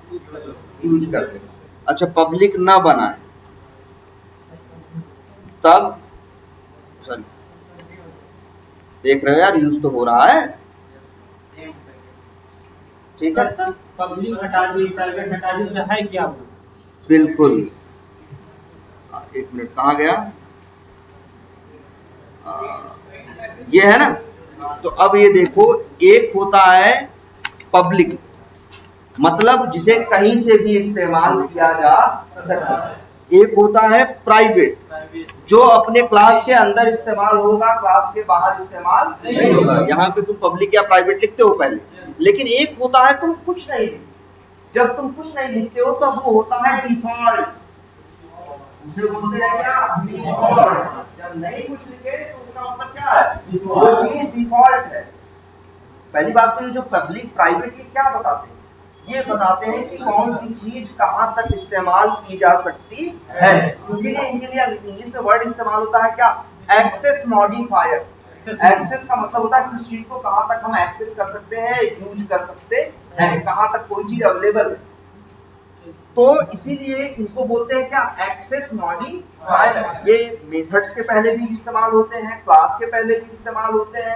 यूज करते हैं। अच्छा पब्लिक ना बनाए तब, सॉरी देख रहे हो यार, यूज तो हो रहा है, ठीक है। पब्लिक हटा दी, प्राइवेट हटा दी, तो है क्या, बिल्कुल। एक मिनट, कहाँ गया, ये है ना। तो अब ये देखो, एक होता है पब्लिक, मतलब जिसे कहीं से भी इस्तेमाल किया जा सकता है। एक होता है प्राइवेट, जो अपने क्लास के अंदर इस्तेमाल होगा, क्लास के बाहर इस्तेमाल नहीं होगा। यहाँ पे तुम पब्लिक या प्राइवेट लिखते हो पहले, लेकिन एक होता है तुम कुछ नहीं लिखते। जब तुम कुछ नहीं लिखते हो तब वो होता है डिफॉल्ट, उसे बोलते हैं क्या, डिफॉल्ट। जब नहीं कुछ लिखे तो उसका मतलब क्या है, वो डिफॉल्ट है। पहली बात तो ये जो पब्लिक प्राइवेट, ये क्या बताते हैं, ये बताते हैं कि कौन सी चीज कहां तक इस्तेमाल की जा सकती है। इसीलिए इनके लिए इंग्लिश में वर्ड इस्तेमाल होता है क्या, एक्सेस मॉडिफायर। एक्सेस का मतलब होता है किस चीज को कहां तक हम एक्सेस कर सकते हैं, यूज कर सकते हैं, कहां तक कोई चीज अवेलेबल है। तो इसीलिए इनको बोलते हैं क्या, एक्सेस मॉडिफायर। ये मेथड्स के पहले भी इस्तेमाल होते हैं, क्लास के पहले भी इस्तेमाल होते हैं,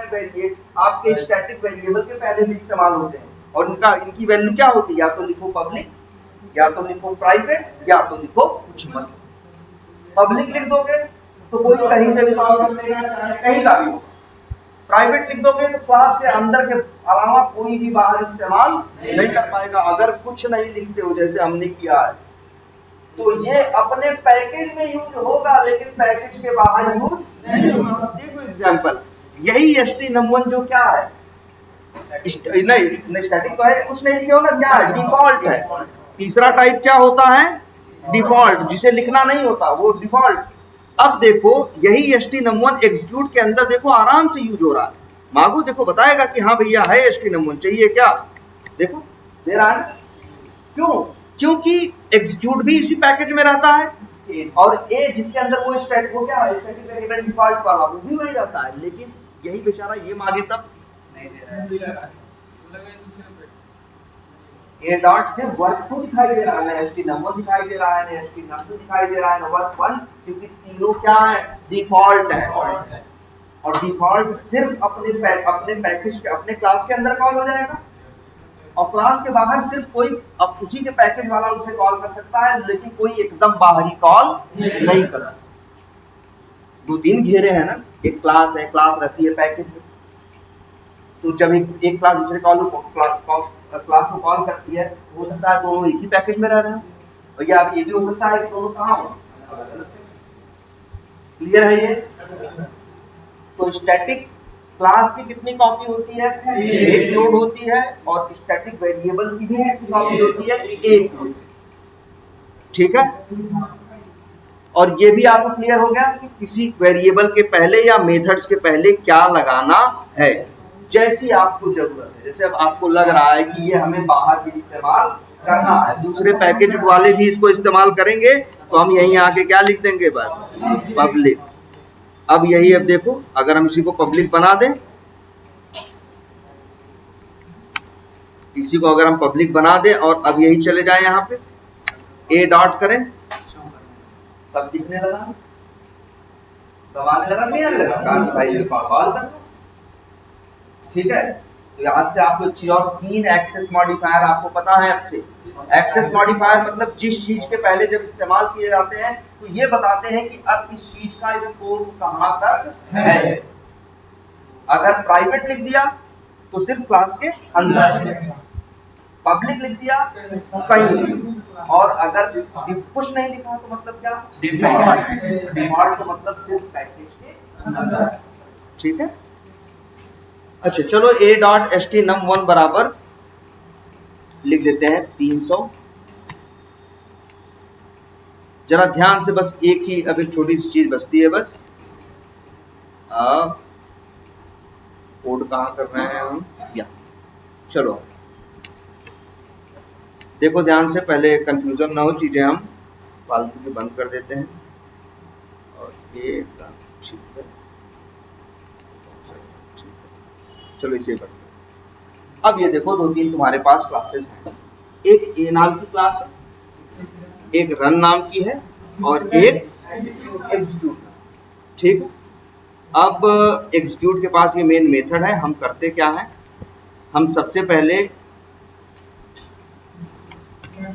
आपके स्टैटिक वेरिएबल के पहले भी इस्तेमाल होते हैं। और इनकी वैल्यू क्या होती है, या तो लिखो पब्लिक, या तो लिखो प्राइवेट, या तो लिखो कुछ मत। पब्लिक लिख दोगे तो कोई कहीं से भी कॉल कर लेगा, कहीं का भी हो। प्राइवेट लिख दोगे तो क्लास के अंदर के अलावा कोई भी बाहर इस्तेमाल नहीं कर पाएगा। अगर कुछ नहीं लिखते हो जैसे हमने किया है, तो ये अपने पैकेज में यूज होगा, लेकिन पैकेज के बाहर यूज नहीं होगा। देखो एग्जांपल, यही htnum1 जो क्या है, नहीं स्टैटिक तो है, कुछ नहीं लिखे हो ना, क्या है, डिफॉल्ट है। तीसरा टाइप क्या होता है, डिफॉल्ट, जिसे लिखना नहीं होता, वो डिफॉल्ट। अब देखो यही htnum1 एग्जीक्यूट के अंदर देखो आराम से यूज हो रहा है। मांगो देखो बताएगा कि हाँ भैया है htnum1 चाहिए क्या, देखो दे रहा है। क्यों, क्योंकि एग्जीक्यूट भी इसी पैकेज में रहता है, और ए जिसके अंदर वो स्टैटिक हो गया, स्टैटिक वेरिएबल डिफॉल्ट वाला वो भी वही रहता है। लेकिन यही बेचारा ये मांगे तब ए डॉट से वर्क 2 दिखाई दे रहा है, ना htnum1 दिखाई दे रहा है, ना htnum2 दिखाई दे रहा है, ना वर्क 1, क्योंकि तीनों क्या है, डिफॉल्ट है। और डिफॉल्ट सिर्फ अपने पैकेज के, अपने क्लास के अंदर कॉल हो जाएगा, और क्लास के बाहर सिर्फ कोई अब उसी के पैकेज वाला उसे कॉल कर सकता है, लेकिन कोई एकदम बाहरी कॉल नहीं कर सकता। दो तीन घेरे हैं ना, एक क्लास है, क्लास रहती है पैकेज में, तो जब एक क्लास दूसरे क्लास को कॉल करती है, हो सकता है दोनों एक ही पैकेज में रह रहे हैं, और या ये भी हो सकता है कि दोनों कहाँ हो। क्लियर है ये? तो स्टैटिक क्लास की कितनी कॉपी होती है? एक नोड होती है, और स्टैटिक वेरिएबल की भी कितनी कॉपी होती है? एक नोड। ठीक है, और ये भी आपको क्लियर हो गया कि किसी वेरिएबल के पहले या मेथड्स के पहले क्या लगाना है, जैसी आपको जरूरत है। जैसे अब आपको लग रहा है कि ये हमें बाहर भी इस्तेमाल करना है, दूसरे पैकेज वाले भी इसको इस्तेमाल करेंगे, तो हम यहीं आके क्या लिख देंगे? बस पब्लिक। अब यही, अब देखो अगर हम इसी को पब्लिक बना दें, इसी को अगर हम पब्लिक बना दें और अब यही चले जाए यहाँ पे ए डॉट करें, सब दिखने लगा, सब आने लगा, नहीं आने लगा? भाई कॉल कर। ठीक है, तो यहाँ से आपको चीज और तीन एक्सेस मॉडिफायर आपको पता है। अब से एक्सेस मॉडिफायर मतलब जिस चीज के पहले जब इस्तेमाल किए जाते हैं तो ये बताते हैं कि अब इस चीज का स्कोप कहाँ तक है। अगर प्राइवेट लिख दिया तो सिर्फ क्लास के अंदर, पब्लिक लिख दिया कहीं, और अगर कुछ नहीं लिखा तो मतलब क्या? डिफॉल्ट। डिफॉल्ट तो मतलब सिर्फ पैकेज के अंदर। ठीक है, अच्छा चलो a dot S T num1 बराबर लिख देते हैं 300। जरा ध्यान से, बस एक ही अब एक छोटी सी चीज बचती है बस। अब कोड कहाँ कर रहे हैं हम? या चलो देखो ध्यान से, पहले कंफ्यूजन ना हो, चीजें हम फालतू की बंद कर देते हैं। और ये ठीक है, चलो इसे कर। अब ये देखो दो तीन तुम्हारे पास क्लासेस हैं, एक ए नाम की क्लास है, एक रन नाम की है, और एक एग्जीक्यूट। ठीक है, अब एग्जीक्यूट के पास ये मेन मेथड है। हम करते क्या है, हम सबसे पहले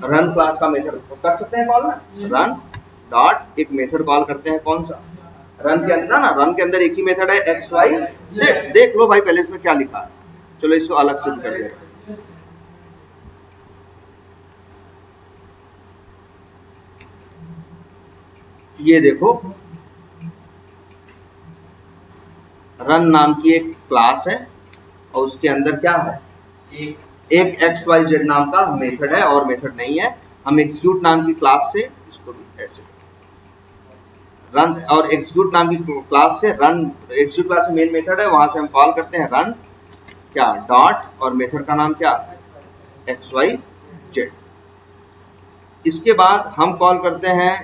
रन क्लास का मेथड कर सकते हैं कॉल ना, रन डॉट एक मेथड कॉल करते हैं, कौन सा? रन के अंदर ना, रन के अंदर एक ही मेथड है एक्स वाई जेड। देख लो भाई पहले इसमें क्या लिखा है, चलो इसको अलग से कर दे। ये देखो रन नाम की एक क्लास है, और उसके अंदर क्या है? एक एक्स वाई जेड नाम का मेथड है, और मेथड नहीं है। हम एग्जीक्यूट नाम की क्लास से इसको भी ऐसे रन, और एग्जीक्यूट नाम की क्लास से रन, एग्जीक्यूट क्लास में मेन मेथड है, वहां से हम कॉल करते हैं रन क्या डॉट, और मेथड का नाम क्या? X Y Z. इसके बाद हम कॉल करते हैं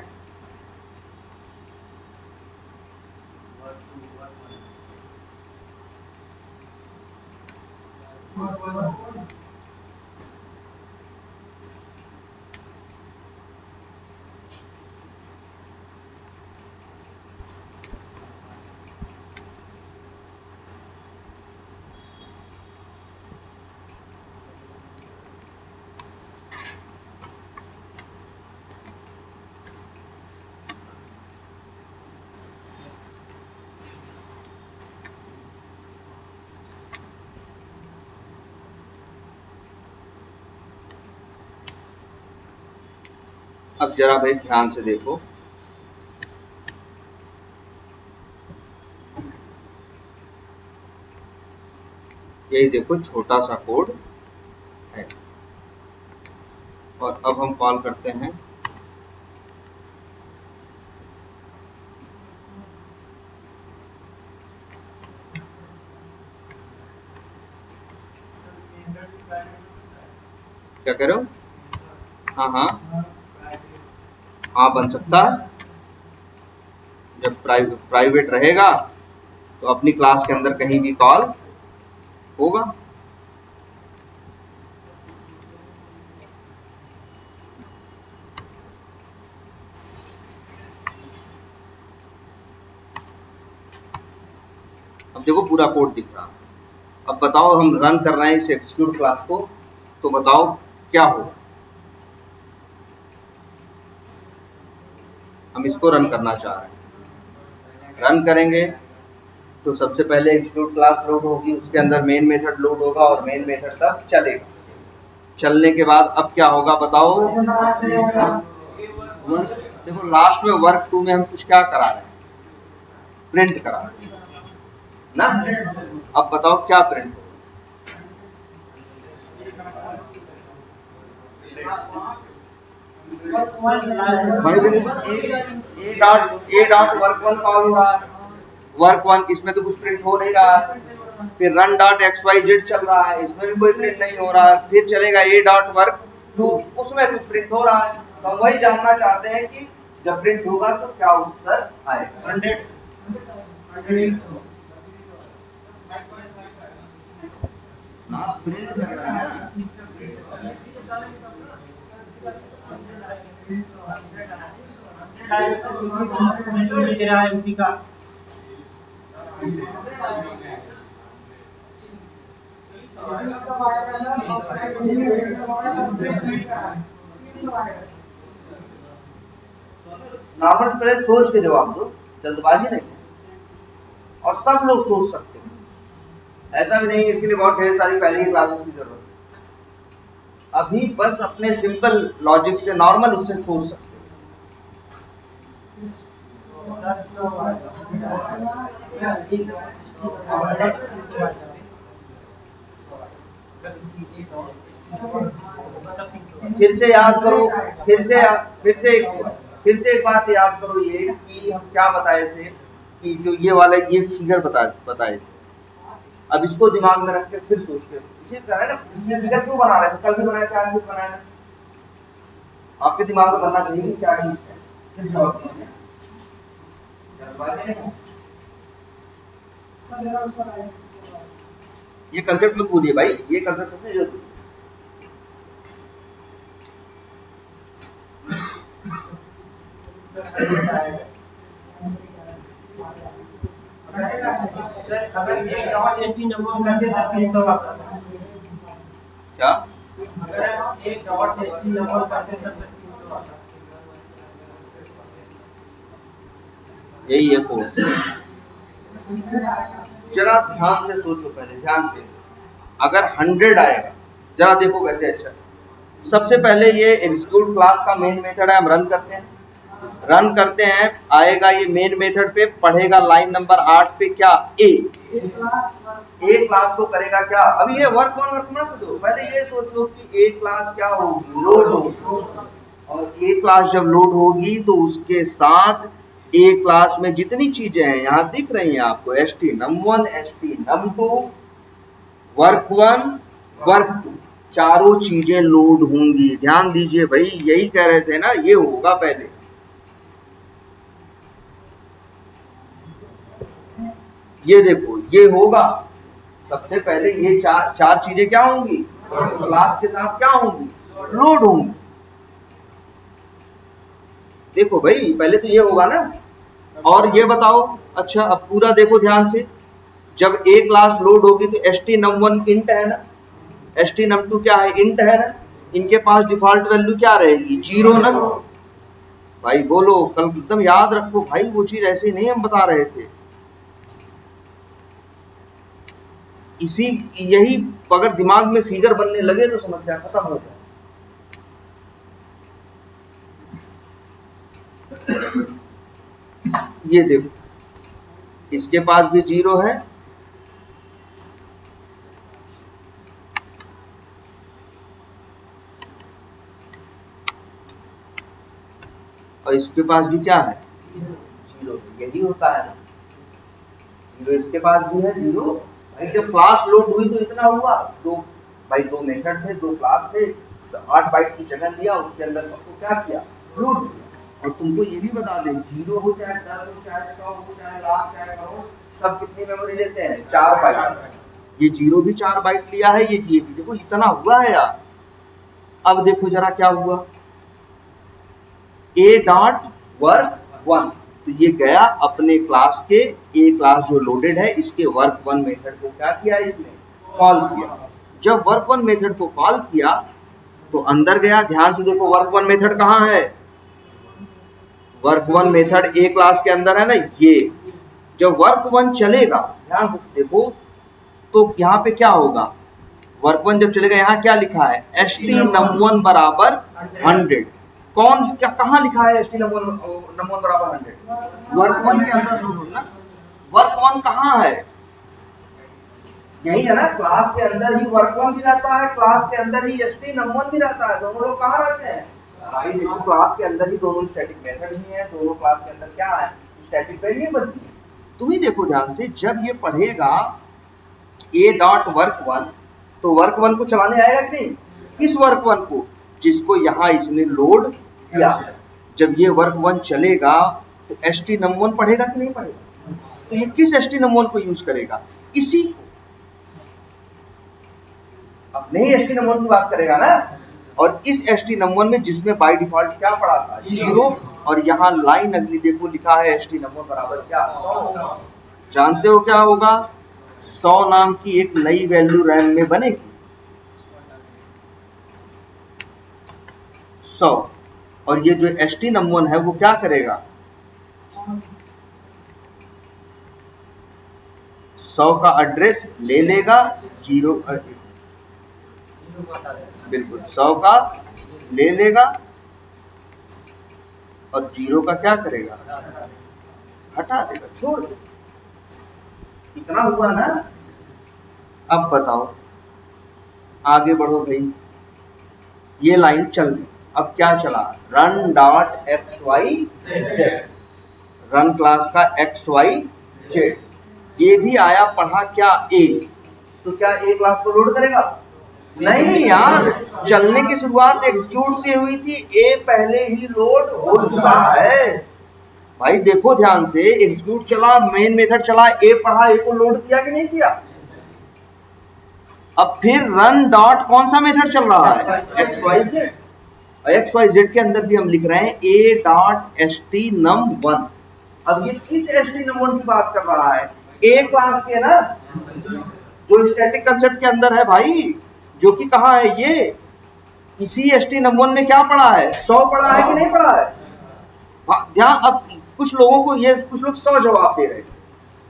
अब जरा भाई ध्यान से देखो, यही देखो छोटा सा कोड है, और अब हम कॉल करते हैं क्या कह रहे हो? हाँ हाँ हाँ, बन सकता है। जब प्राइवेट रहेगा तो अपनी क्लास के अंदर कहीं भी कॉल होगा। अब देखो पूरा कोड दिख रहा। अब बताओ हम रन कर रहे हैं इस एक्जीक्यूट क्लास को, तो बताओ क्या होगा? हम इसको रन करना चाह रहे हैं, रन करेंगे तो सबसे पहले एग्जीक्यूट क्लास लोड होगी, उसके अंदर मेन मेथड लोड होगा और मेन मेथड तक चलेगा। चलने के बाद अब क्या होगा बताओ? देखो लास्ट में वर्क 2 में हम कुछ क्या करा रहे हैं? प्रिंट करा रहे हैं ना। अब बताओ क्या प्रिंट होगा? ए डॉट वर्क 1 कॉल हो रहा है, वर्क 1 इसमें तो कुछ प्रिंट हो नहीं रहा है। फिर रन डॉट XYZ चल रहा है, इसमें भी कोई प्रिंट नहीं हो रहा है। फिर चलेगा ए डॉट वर्क 2, उसमें कुछ प्रिंट हो रहा है। तो हम वही जानना चाहते हैं कि जब प्रिंट होगा तो क्या उत्तर आएगा। 100 प्रिंट कर रहा है ना। उसी का नॉर्मल पहले सोच के जवाब दो, जल्दबाजी नहीं। और सब लोग सोच सकते हैं, ऐसा भी नहीं इसके लिए बहुत ढेर सारी पहले ही क्लासेस की जरूरत है। अभी बस अपने सिंपल लॉजिक से नॉर्मल उससे सोच सकते हैं। फिर से याद करो, फिर से एक बात याद करो, ये कि हम क्या बताए थे कि जो ये वाला ये फिगर बताए थे। अब इसको दिमाग में रख के फिर सोच के इसी तरह ना, इसलिए फिगर क्यों बना रहे थे? कल भी बनाया था, आज भी बनाया ना। आपके दिमाग में बनना चाहिए कि क्या चीज है। ये कंसेप्ट लोग भूलिए भाई, ये कंसेप्ट सबसे जरूरी। अगर एक डॉट एसटी नंबर करते हैं 300 आता है क्या? अगर एक डॉट एसटी नंबर करते हैं 300 आता है। यही है कोड। जरा ध्यान से सोचो, पहले ध्यान से। अगर 100 आएगा, जरा देखो कैसे। अच्छा, सबसे पहले ये एग्जीक्यूट क्लास का मेन मेथड है, हम रन करते हैं, आएगा ये मेन मेथड पे, पढ़ेगा लाइन नंबर 8 पे क्या? ए क्लास को करेगा क्या? अभी ये वर्क 1 मत सोचो, पहले ये सोचो कि ए क्लास क्या होगी? लोड होगी। और ए क्लास जब लोड होगी तो उसके साथ ए क्लास में जितनी चीजें हैं यहाँ दिख रही हैं आपको, htnum1 htnum2 वर्क 1 वर्क 2 चारों चीजें लोड होंगी। ध्यान दीजिए भाई, यही कह रहे थे ना, ये होगा पहले। ये देखो ये होगा सबसे पहले, ये चार चीजें क्या होंगी? क्लास के साथ क्या होंगी? लोड होंगी। देखो भाई पहले तो ये होगा ना। और ये बताओ, अच्छा अब पूरा देखो ध्यान से, जब ए क्लास लोड होगी तो htnum1 इंट है ना, htnum2 क्या है? इंट है ना। इनके पास डिफॉल्ट वैल्यू क्या रहेगी? 0 ना। भाई बोलो, कल एकदम याद रखो भाई, वो चीज ऐसे नहीं हम बता रहे थे। इसी यही अगर दिमाग में फिगर बनने लगे तो समस्या खत्म हो जाए। ये देखो, इसके पास भी 0 है, और इसके पास भी क्या है? 0। यही होता है ना, 0 इसके पास भी है, 0। भाई जब क्लास लोड हुई तो इतना हुआ, दो मेथड थे, 2 क्लास थे, 8 बाइट की जगह लिया, उसके अंदर सबको क्या किया? लोड किया। और तुमको ये भी बता दें, 0 हो चाहे 10 हो चाहे 100 हो चाहे लाख चाहे करोड़, सब कितनी मेमोरी लेते हैं? 4 बाइट। ये 0 भी 4 बाइट लिया है, ये भी देखो इतना हुआ है यार। अब देखो जरा क्या हुआ, ए डॉट वर्क 1, तो ये गया अपने क्लास के, ए क्लास जो लोडेड है इसके वर्क 1 मेथड को क्या किया? इसने कॉल किया। जब वर्क 1 मेथड को कॉल किया तो अंदर गया। ध्यान से देखो, वर्क 1 मेथड कहाँ है? वर्क 1 मेथड ए क्लास के अंदर है ना, ये जब वर्क वन चलेगा, ध्यान से देखो, तो यहाँ पे क्या होगा, वर्क वन जब चलेगा, यहाँ क्या लिखा है, एस टी नम1 बराबर 100। कौन क्या कहाँ लिखा है एस टी नम1 बराबर 100? वर्क वन के अंदर ना, वर्क वन कहाँ है, यही है ना, क्लास के अंदर ही वर्क वन भी रहता है, क्लास के अंदर ही एस टी नम1 भी रहता है। दोनों लोग कहाँ रहते हैं भाई, देखो क्लास के अंदर ही दोनों स्टैटिक मेथड भी है, दोनों क्लास के अंदर क्या है, स्टैटिक वेरिएबल भी है। तुम ही देखो ध्यान से, जब ये पढ़ेगा ए डॉट वर्क वन, तो वर्क वन को चलाने आएगा कि नहीं, किस वर्क वन को, जिसको यहाँ इसने लोड किया। जब ये वर्क वन चलेगा तो एस टी नम वन पढ़ेगा कि नहीं पढ़ेगा, तो ये किस एस टी नम वन को यूज करेगा, इसी को, अपने ही एस टी नम वन की बात करेगा ना। और इस एस टी नम वन में जिसमें बाय डिफॉल्ट क्या पड़ा था, 0, और यहाँ लाइन अगली देखो लिखा है एस टी नम वन बराबर क्या, 100। जानते हो क्या होगा, 100 नाम की एक नई वैल्यू रैम में बनेगी, 100। और ये जो एस टी नम वन है वो क्या करेगा, 100 का एड्रेस ले लेगा, 0 बिल्कुल 100 का ले लेगा, और 0 का क्या करेगा, हटा देगा, छोड़ देगा। इतना हुआ ना। अब बताओ, आगे बढ़ो भाई, ये लाइन चल रही, अब क्या चला, run dot X Y Z, run class का एक्स वाई जेड, ये भी आया पढ़ा क्या ए, तो क्या ए क्लास को लोड करेगा, नहीं यार, चलने की शुरुआत एग्जीक्यूट से हुई थी, ए पहले ही लोड हो चुका है। भाई देखो ध्यान से, एग्जीक्यूट चला, मेन मेथड चला, ए पढ़ा, ए को लोड किया कि नहीं किया। अब फिर रन डॉट कौन सा मेथड चल रहा है, एक्स वाई जेड, और एक्स वाई जेड के अंदर भी हम लिख रहे हैं A dot S T num one. अब ये किस एस टी नम वन की बात कर रहा है, ए क्लास के ना, जो स्टैटिक कंसेप्ट के अंदर है भाई, जो कि कहाँ है ये, इसी एस टी नम वन में क्या पड़ा है, 100 पड़ा है कि नहीं पड़ा है। ध्यान, अब कुछ लोगों को ये, कुछ लोग 100 जवाब दे रहे,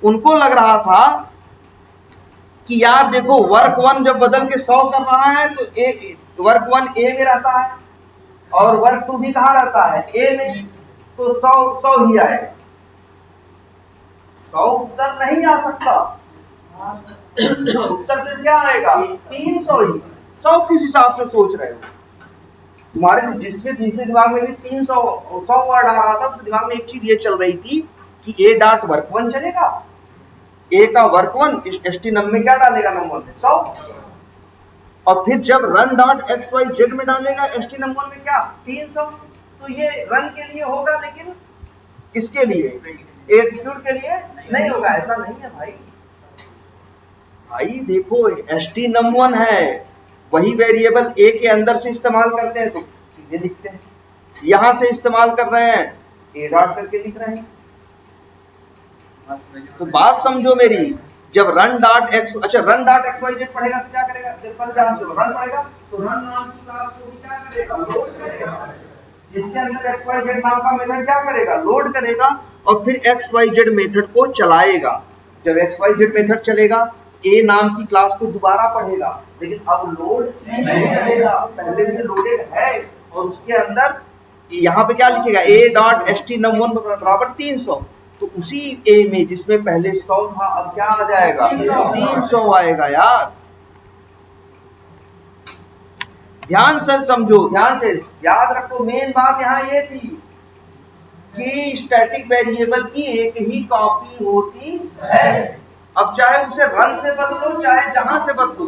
उनको लग रहा था कि यार देखो वर्क वन जब बदल के 100 कर रहा है तो ए, वर्क वन ए में रहता है और वर्क टू भी कहाँ रहता है, ए में, तो 100 ही आएगा, 100 उत्तर नहीं आ सकता। उत्तर से क्या आएगा, 300 ही। 100 किस हिसाब से सोच रहे हो, तुम्हारे जिसमें दूसरे दिमाग में भी 300 100 वर्ड आ रहा था, उसके दिमाग में एक चीज ये चल रही थी कि ए डॉट वर्क वन चलेगा, ए का वर्क वन एस टी नम में क्या डालेगा, नम वन में 100, और फिर जब run dot X Y Z में डालेगा एस टी नम वन में क्या, 300। तो ये रन के लिए होगा, लेकिन इसके लिए एग्जीक्यूट के लिए नहीं होगा, ऐसा नहीं है भाई। भाई देखो एस टी नम वन है, वही वेरिएबल ए के अंदर से इस्तेमाल करते हैं तो सीधे लिखते हैं, यहां से इस्तेमाल कर रहे हैं ए डॉट करके लिख रहे हैं। तो बात समझो मेरी, जब रन डॉट एक्स, अच्छा run dot X Y Z पढ़ेगा तो क्या करेगा, रन पढ़ेगा तो रन नाम की क्लास को भी क्या करेगा, लोड करेगा, जिसके अंदर एक्स वाई जेड नाम का मेथड क्या करेगा, लोड करेगा, और फिर एक्स वाई जेड मेथड को चलाएगा। जब एक्स वाई जेड मेथड चलेगा, ए नाम की क्लास को दोबारा पढ़ेगा, लेकिन अब लोड नहीं करेगा, पहले से लोडेड है, और उसके अंदर यहाँ पे क्या लिखेगा, A dot S T num one बराबर 300, तो उसी ए में जिसमें पहले 100 था, अब क्या आ जाएगा, 300 आएगा यार। ध्यान से समझो, ध्यान से याद रखो, मेन बात यहाँ ये थी कि स्टैटिक वेरिएबल की एक ही कॉपी होती है। अब चाहे उसे रन से बदलो, चाहे जहां से बदलो,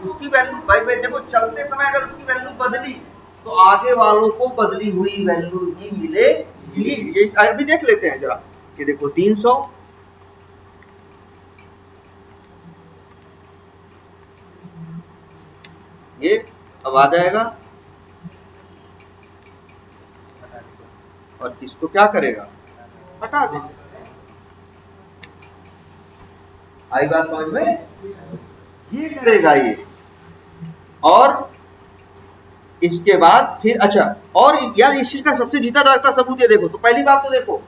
उसकी वैल्यू भाई देखो, चलते समय अगर उसकी वैल्यू बदली तो आगे वालों को बदली हुई वैल्यू ही मिलेगी। ये अभी देख लेते हैं जरा, कि देखो 300, ये अब आ जाएगा, और इसको क्या करेगा, हटा देगा। आई बात समझ में, ये करेगा ये, और इसके बाद फिर अच्छा, और यार इस चीज का सबसे जीता जागता सबूत ये देखो, तो पहली बात तो देखो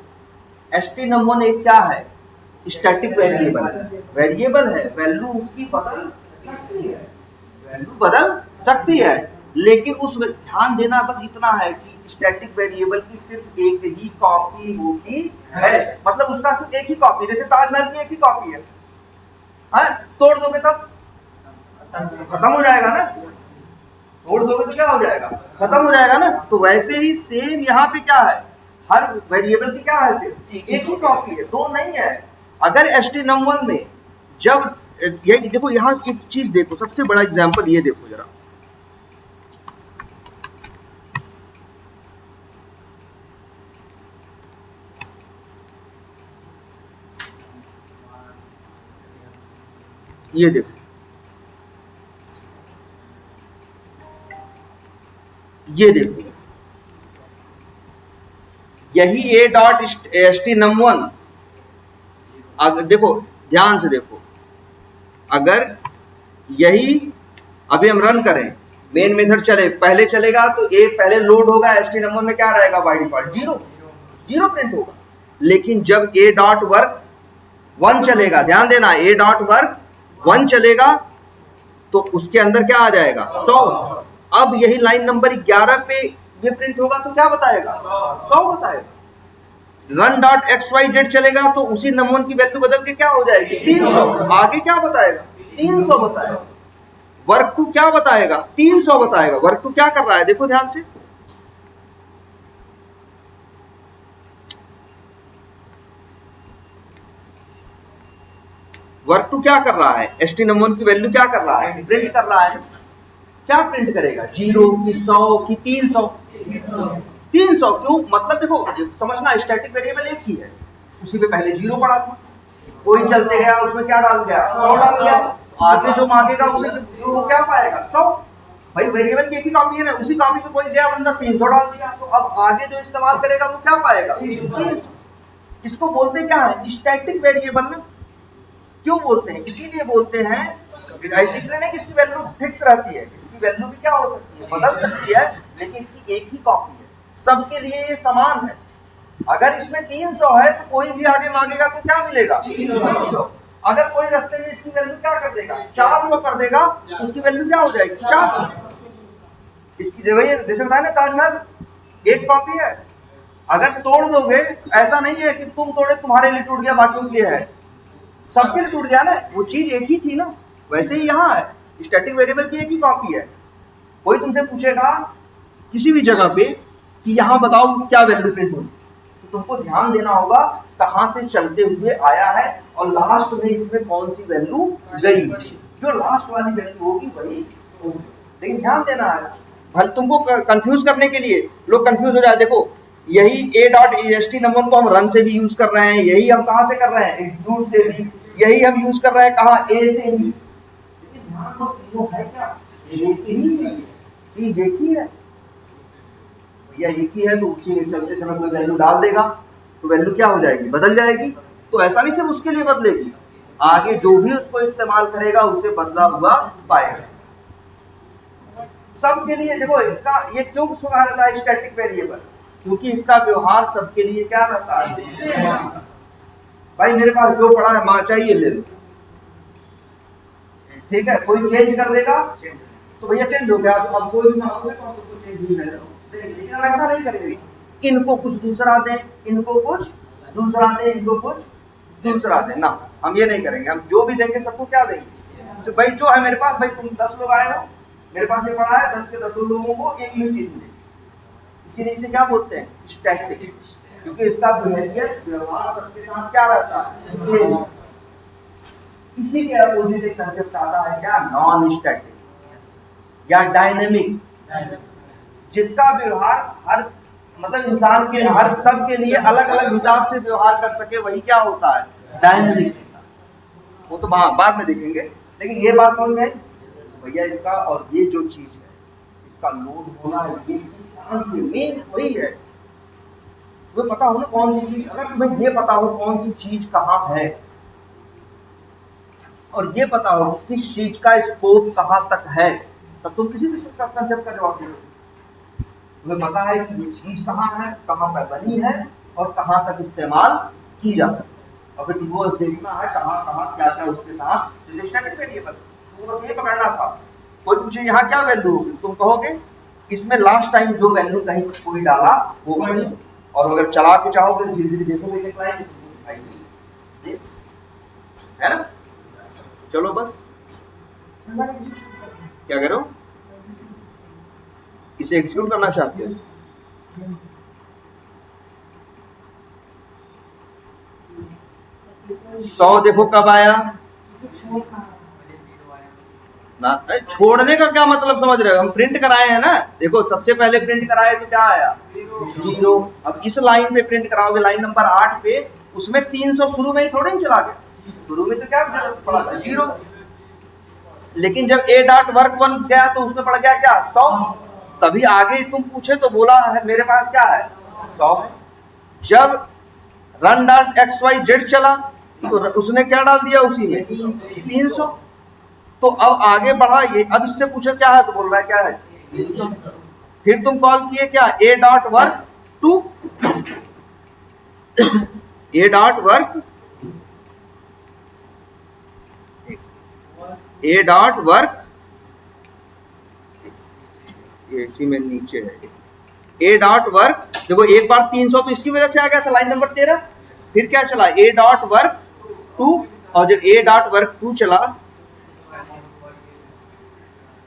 एस टी नम वन एक क्या है, स्टैटिक वेरिएबल वेरिएबल है, वैल्यू उसकी बदल सकती है, वैल्यू बदल सकती है, लेकिन उस ध्यान देना बस इतना है कि स्टैटिक वेरिएबल की सिर्फ एक ही कॉपी होती है, मतलब उसका सिर्फ एक ही कॉपी, जैसे ताजमहल की एक ही कॉपी है, तोड़ दोगे तब खत्म हो जाएगा ना, तोड़ दोगे तो क्या हो जाएगा, खत्म हो जाएगा ना। तो वैसे ही सेम यहाँ पे क्या है, हर वेरिएबल की क्या है, सिर्फ एक ही कॉपी है, दो नहीं है। अगर htnum1 में जब ये देखो, यहाँ एक चीज देखो, सबसे बड़ा एग्जांपल ये देखो जरा, ये देखो, ये देखो, यही a.htnum1, अगर देखो ध्यान से देखो, अगर यही अभी हम रन करें, मेन मेथड चले, पहले चलेगा तो a पहले लोड होगा, htnum1 में क्या रहेगा, बाय डिफॉल्ट जीरो प्रिंट होगा। लेकिन जब a.work1 चलेगा, ध्यान देना, a.work1 चलेगा तो उसके अंदर क्या आ जाएगा, 100। अब यही लाइन नंबर 11 पे ये प्रिंट होगा तो क्या बताएगा, 100 बताएगा। run.xyz चलेगा तो उसी num1 की वैल्यू बदल के क्या हो जाएगी, 300। आगे क्या बताएगा, 300 बताएगा। वर्क टू क्या बताएगा, 300 बताएगा। वर्क टू क्या कर रहा है, देखो ध्यान से, वर्क टू क्या कर रहा है, htnum1 की वैल्यू क्या कर रहा है, प्रिंट कर रहा है। क्या प्रिंट करेगा, 0 की 100 की 300? 300 क्यों, मतलब देखो समझना, स्टैटिक वेरिएबल एक ही है, उसी पे पहले 0 पड़ा था, कोई चलते गया उसमें क्या डाल गया, 100 डाल गया, आगे जो मांगेगा उसे वो क्या पाएगा, 100। भाई वेरिएबल की एक ही कॉपी है ना, उसी कॉपी पे कोई गया बंदा 300 डाल दिया, तो अब आगे जो इस्तेमाल करेगा वो क्या पाएगा, 300। इसको बोलते क्या है, स्टैटिक वेरिएबल ना। क्यों बोलते हैं, इसीलिए बोलते हैं, इसलिए नहीं कि इसकी वैल्यू फिक्स रहती है, इसकी वैल्यू भी क्या हो सकती है, बदल सकती है, लेकिन इसकी एक ही कॉपी है, सबके लिए ये समान है। अगर इसमें 300 है तो कोई भी आगे मांगेगा तो क्या मिलेगा, 300। अगर कोई रास्ते में इसकी वैल्यू क्या कर देगा, 400 कर देगा, तो उसकी वैल्यू क्या हो जाएगी, 400। इसकी जैसे बताया ना, ताजमहल एक कॉपी है, अगर तोड़ दोगे, ऐसा नहीं है कि तुम तोड़े तुम्हारे लिए टूट गया बाकियों के लिए है, सबके लिए टूट गया ना, वो चीज एक ही थी ना। वैसे ही यहाँ है, स्टैटिक वेरिएबल की एक ही कॉपी है। कोई तुमसे पूछेगा किसी भी जगह पे कि यहाँ बताओ क्या वैल्यू प्रिंट होगी, तो तुमको ध्यान देना होगा कहाँ से चलते हुए आया है और लास्ट में इसमें कौन सी वैल्यू गई, जो लास्ट वाली वैल्यू होगी वही होगी। लेकिन ध्यान देना है, भले तुमको कंफ्यूज करने के लिए लोग कंफ्यूज हो जाए। देखो यही a.htnum1 को हम रन से भी यूज कर रहे हैं, यही हम कहाँ से कर रहे हैं, एग्जीक्यूट से भी, यही हम यूज कर रहे हैं कहाँ, a से भी। लेकिन ध्यान दो, तीनों है क्या, एक ही है, भैया एक ही है, तो उसी चलते समय कोई वैल्यू डाल देगा तो वैल्यू क्या हो जाएगी, बदल जाएगी। तो ऐसा नहीं सिर्फ उसके लिए बदलेगी, आगे जो भी उसको इस्तेमाल करेगा उसे बदला हुआ पाएगा, सबके लिए। देखो इसका ये क्यों कहा जाता है स्टैटिक वेरिएबल, क्योंकि इसका व्यवहार सबके लिए क्या रहता है, भाई मेरे पास जो पड़ा है मां चाहिए ले लो, ठीक है, कोई चेंज कर देगा तो भैया चेंज हो गया, तो अब कोई भी मांगोगे तो आपको चेंज नहीं करेगा। लेकिन हम ऐसा नहीं करेंगे, इनको कुछ दूसरा दें, इनको कुछ दूसरा दें, इनको कुछ दूसरा दें ना, हम ये नहीं करेंगे। हम जो भी देंगे सबको क्या देंगे, भाई जो है मेरे पास, भाई तुम 10 लोग आए हो, मेरे पास ये पड़ा है, 10 के 10 लोगों को एक ही चीज मिलेगी। इसीलिए इसे क्या बोलते हैं, स्टैटिक, क्योंकि इसका बिहेवियर, व्यवहार सबके साथ क्या रहता है, सेम। इसी के अपोजिट एक कंसेप्ट आता है क्या, नॉन स्टैटिक या डायनेमिक, जिसका व्यवहार हर मतलब इंसान के हर सब के लिए अलग अलग हिसाब से व्यवहार कर सके, वही क्या होता है, डायनेमिक। वो तो बाद में देखेंगे, लेकिन ये बात समझ में भैया, इसका और ये जो चीज है इसका लोड होना, ये ध्यान से मेन वही है, वो पता हो ना कौन सी चीज, अगर तुम्हें ये पता हो कौन सी चीज कहाँ है और ये पता हो किस चीज का स्कोप कहाँ तक है, तब तुम किसी भी कंसेप्ट का जवाब दोगे। तुम्हें पता है कि ये चीज कहाँ है, कहाँ पर बनी है और कहाँ तक इस्तेमाल की जा सकती है। और फिर तुमको बस देखना है कहाँ कहाँ क्या क्या उसके साथ, जैसे स्टैटिक वेरिएबल तुमको बस ये पकड़ना था। कोई पूछे यहाँ क्या वैल्यू होगी, तुम कहोगे इसमें लास्ट टाइम जो वैल्यू कहीं पर कोई डाला वो वैल्यू, और अगर चला के चाहोगे धीरे धीरे देखोगे कितना है ना। चलो बस क्या करो, इसे एग्जीक्यूट करना चाहते हो। सौ देखो कब आया ना, छोड़ने का क्या मतलब समझ रहे हो, हम प्रिंट कराए हैं ना, देखो सबसे पहले प्रिंट कराए तो क्या आया 0। अब इस लाइन पे प्रिंट कराओगे लाइन नंबर 8 पे, उसमें 300 शुरू में ही थोड़े ही चला गया, शुरू में तो क्या पड़ा था 0, लेकिन जब ए डॉट वर्क 1 गया तो उसमें पड़ गया क्या 100, तभी आगे तुम पूछे तो बोला है मेरे पास क्या है 100 है। जब रन डॉट XYZ चला तो उसने क्या डाल दिया उसी में 300, तो अब आगे बढ़ा ये, अब इससे पूछो क्या है तो बोल रहा है क्या है 300। फिर तुम कॉल किए क्या ए डॉट वर्क 2, ए डॉट वर्क इसी में नीचे है ए डॉट वर्क, देखो एक बार 300 तो इसकी वजह से आ गया था लाइन नंबर 13, फिर क्या चला ए डॉट वर्क 2, और जब ए डॉट वर्क 2 चला,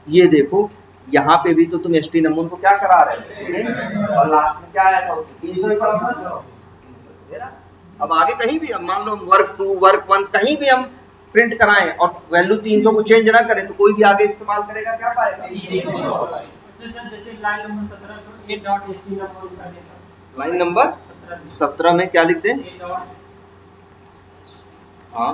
ये देखो यहाँ पे भी तो तुम ST नमून को क्या करा रहे हो, और लास्ट में क्या आया था 300 ही पड़ा था। अब आगे कहीं भी हम मान लो वर्क 2 वर्क 1 कहीं भी हम प्रिंट कराएं और वैल्यू 300 को चेंज ना करें तो कोई भी आगे इस्तेमाल करेगा क्या पाएगा। लाइन नंबर 17 में क्या लिख दें, हाँ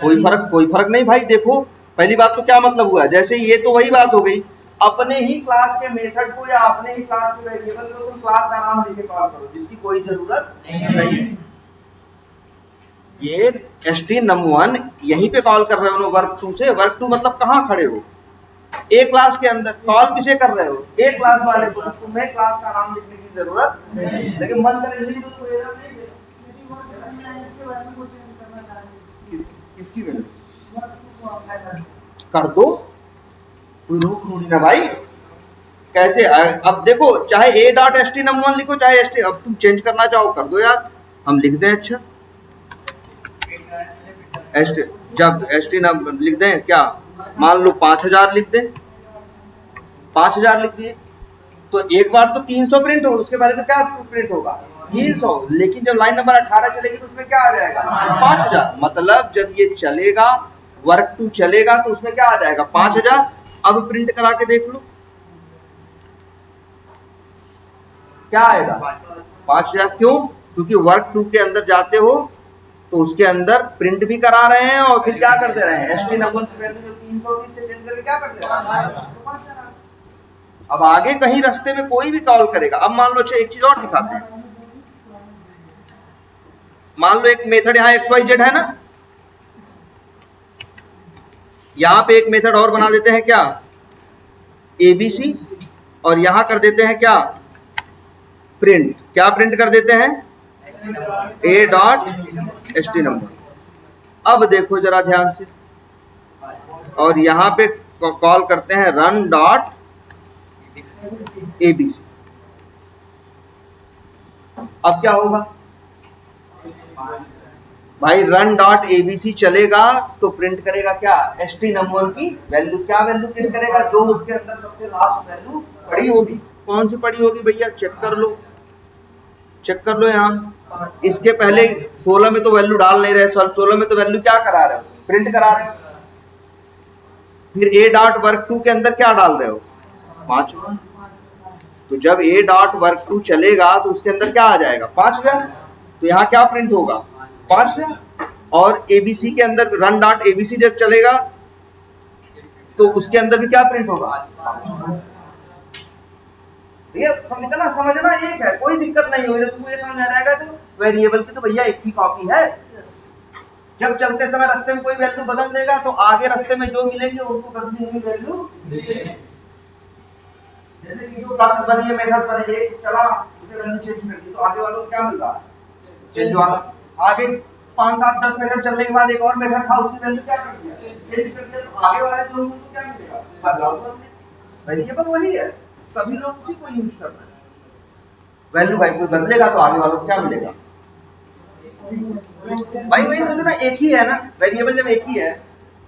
कोई फर्क नहीं भाई। देखो पहली बात तो क्या मतलब हुआ, जैसे ये तो वही बात हो गई, अपने ही क्लास के मेथड को या अपने ही क्लास के वेरिएबल को तुम क्लास का नाम लिखे कॉल करो, जिसकी कोई जरूरत नहीं। ये ST num1 यहीं पे कॉल कर रहे हो वर्क 2 से, वर्क 2 मतलब कहाँ खड़े हो, एक क्लास के अंदर कॉल किसे कर रहे हो, एक क्लास वाले को, तुम्हें क्लास का नाम लिखने की जरूरत, लेकिन मन कर किसकी वैल्यू कर दो, कोई रोक नहीं ना भाई। कैसे अब देखो चाहे ए डॉट ST num1 लिखो चाहे ST, अब तुम चेंज करना चाहो कर दो यार, हम लिख दें अच्छा ST, जब ST num लिख दें क्या, मान लो 5000 लिख दें, 5000 लिख दिए तो एक बार तो 300 प्रिंट होगा, उसके पहले तो क्या प्रिंट होगा 300, लेकिन जब लाइन नंबर 18 चलेगी तो उसमें क्या आ जाएगा 5000, मतलब जब ये चलेगा वर्क 2 चलेगा तो उसमें क्या आ जाएगा 5000। अब प्रिंट करा के देख लो क्या आएगा 5000, क्यों, क्योंकि वर्क 2 के अंदर जाते हो तो उसके अंदर प्रिंट भी करा रहे हैं और फिर क्या करते रहे हैं ST num1 की वैल्यू जो 330 से चेंज करके क्या करते हैं। अब आगे कहीं रास्ते में कोई भी कॉल करेगा, अब मान लो एक चीज और दिखाते हैं, मान लो एक मेथड यहाँ XYZ है ना, यहां पे एक मेथड और बना देते हैं क्या ABC, और यहां कर देते हैं क्या प्रिंट, क्या प्रिंट कर देते हैं ए डॉट ST num1। अब देखो जरा ध्यान से, और यहां पे कॉल करते हैं रन डॉट ABC। अब क्या होगा भाई, रन डॉट ABC चलेगा तो प्रिंट करेगा क्या ST num1 की वैल्यू, क्या वैल्यू प्रिंट करेगा, जो उसके अंदर सबसे लास्ट वैल्यू पड़ी होगी। कौन सी पड़ी होगी भैया, चेक कर लो यहाँ, इसके पहले 16 में तो वैल्यू डाल नहीं रहे, 16 में तो वैल्यू क्या करा रहे हो प्रिंट करा रहे हो, फिर ए डॉट वर्क 2 के अंदर क्या डाल रहे हो 5, तो जब ए डॉट वर्क 2 चलेगा तो उसके अंदर क्या आ जाएगा 5000, तो यहाँ क्या प्रिंट होगा 5000, और ABC के अंदर रन डॉट ABC जब चलेगा तो उसके अंदर भी क्या प्रिंट होगा। ये समझना एक है, कोई दिक्कत नहीं होगी, तुमको ये समझ आ जाएगा तो वेरिएबल की तो भैया एक ही कॉपी है। जब चलते समय रास्ते में कोई वैल्यू बदल देगा तो आगे रास्ते में जो मिलेंगे उनको बदली हुई वैल्यू, जैसे कि जो क्लासेस बनी है मेथड बने, एक चला उसने वैल्यू चेंज कर दी तो आगे वालों को क्या मिल रहा है चेंज वाला। आगे 5 7 10 मेथड चलने के बाद एक और मेथड था, उसने वैल्यू क्या कर दिया, चेंज कर दिया, तो आगे वाले जो लोगों को क्या मिलेगा, बदलाव कर दिया। वेरिएबल वही है, सभी लोग उसी को यूज कर रहे हैं। वैल्यू भाई कोई बदलेगा तो आगे वालों को क्या मिलेगा भाई, वही समझो ना, एक ही है ना वेरिएबल। जब एक ही है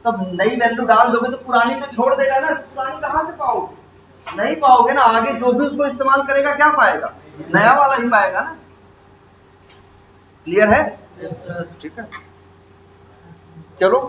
तब नई वैल्यू डाल दोगे तो पुरानी तो छोड़ देगा ना, पुरानी कहां से पाओगे, नहीं पाओगे ना। आगे जो भी उसको इस्तेमाल करेगा क्या पाएगा, नया वाला ही पाएगा ना। क्लियर है? ठीक है, चलो।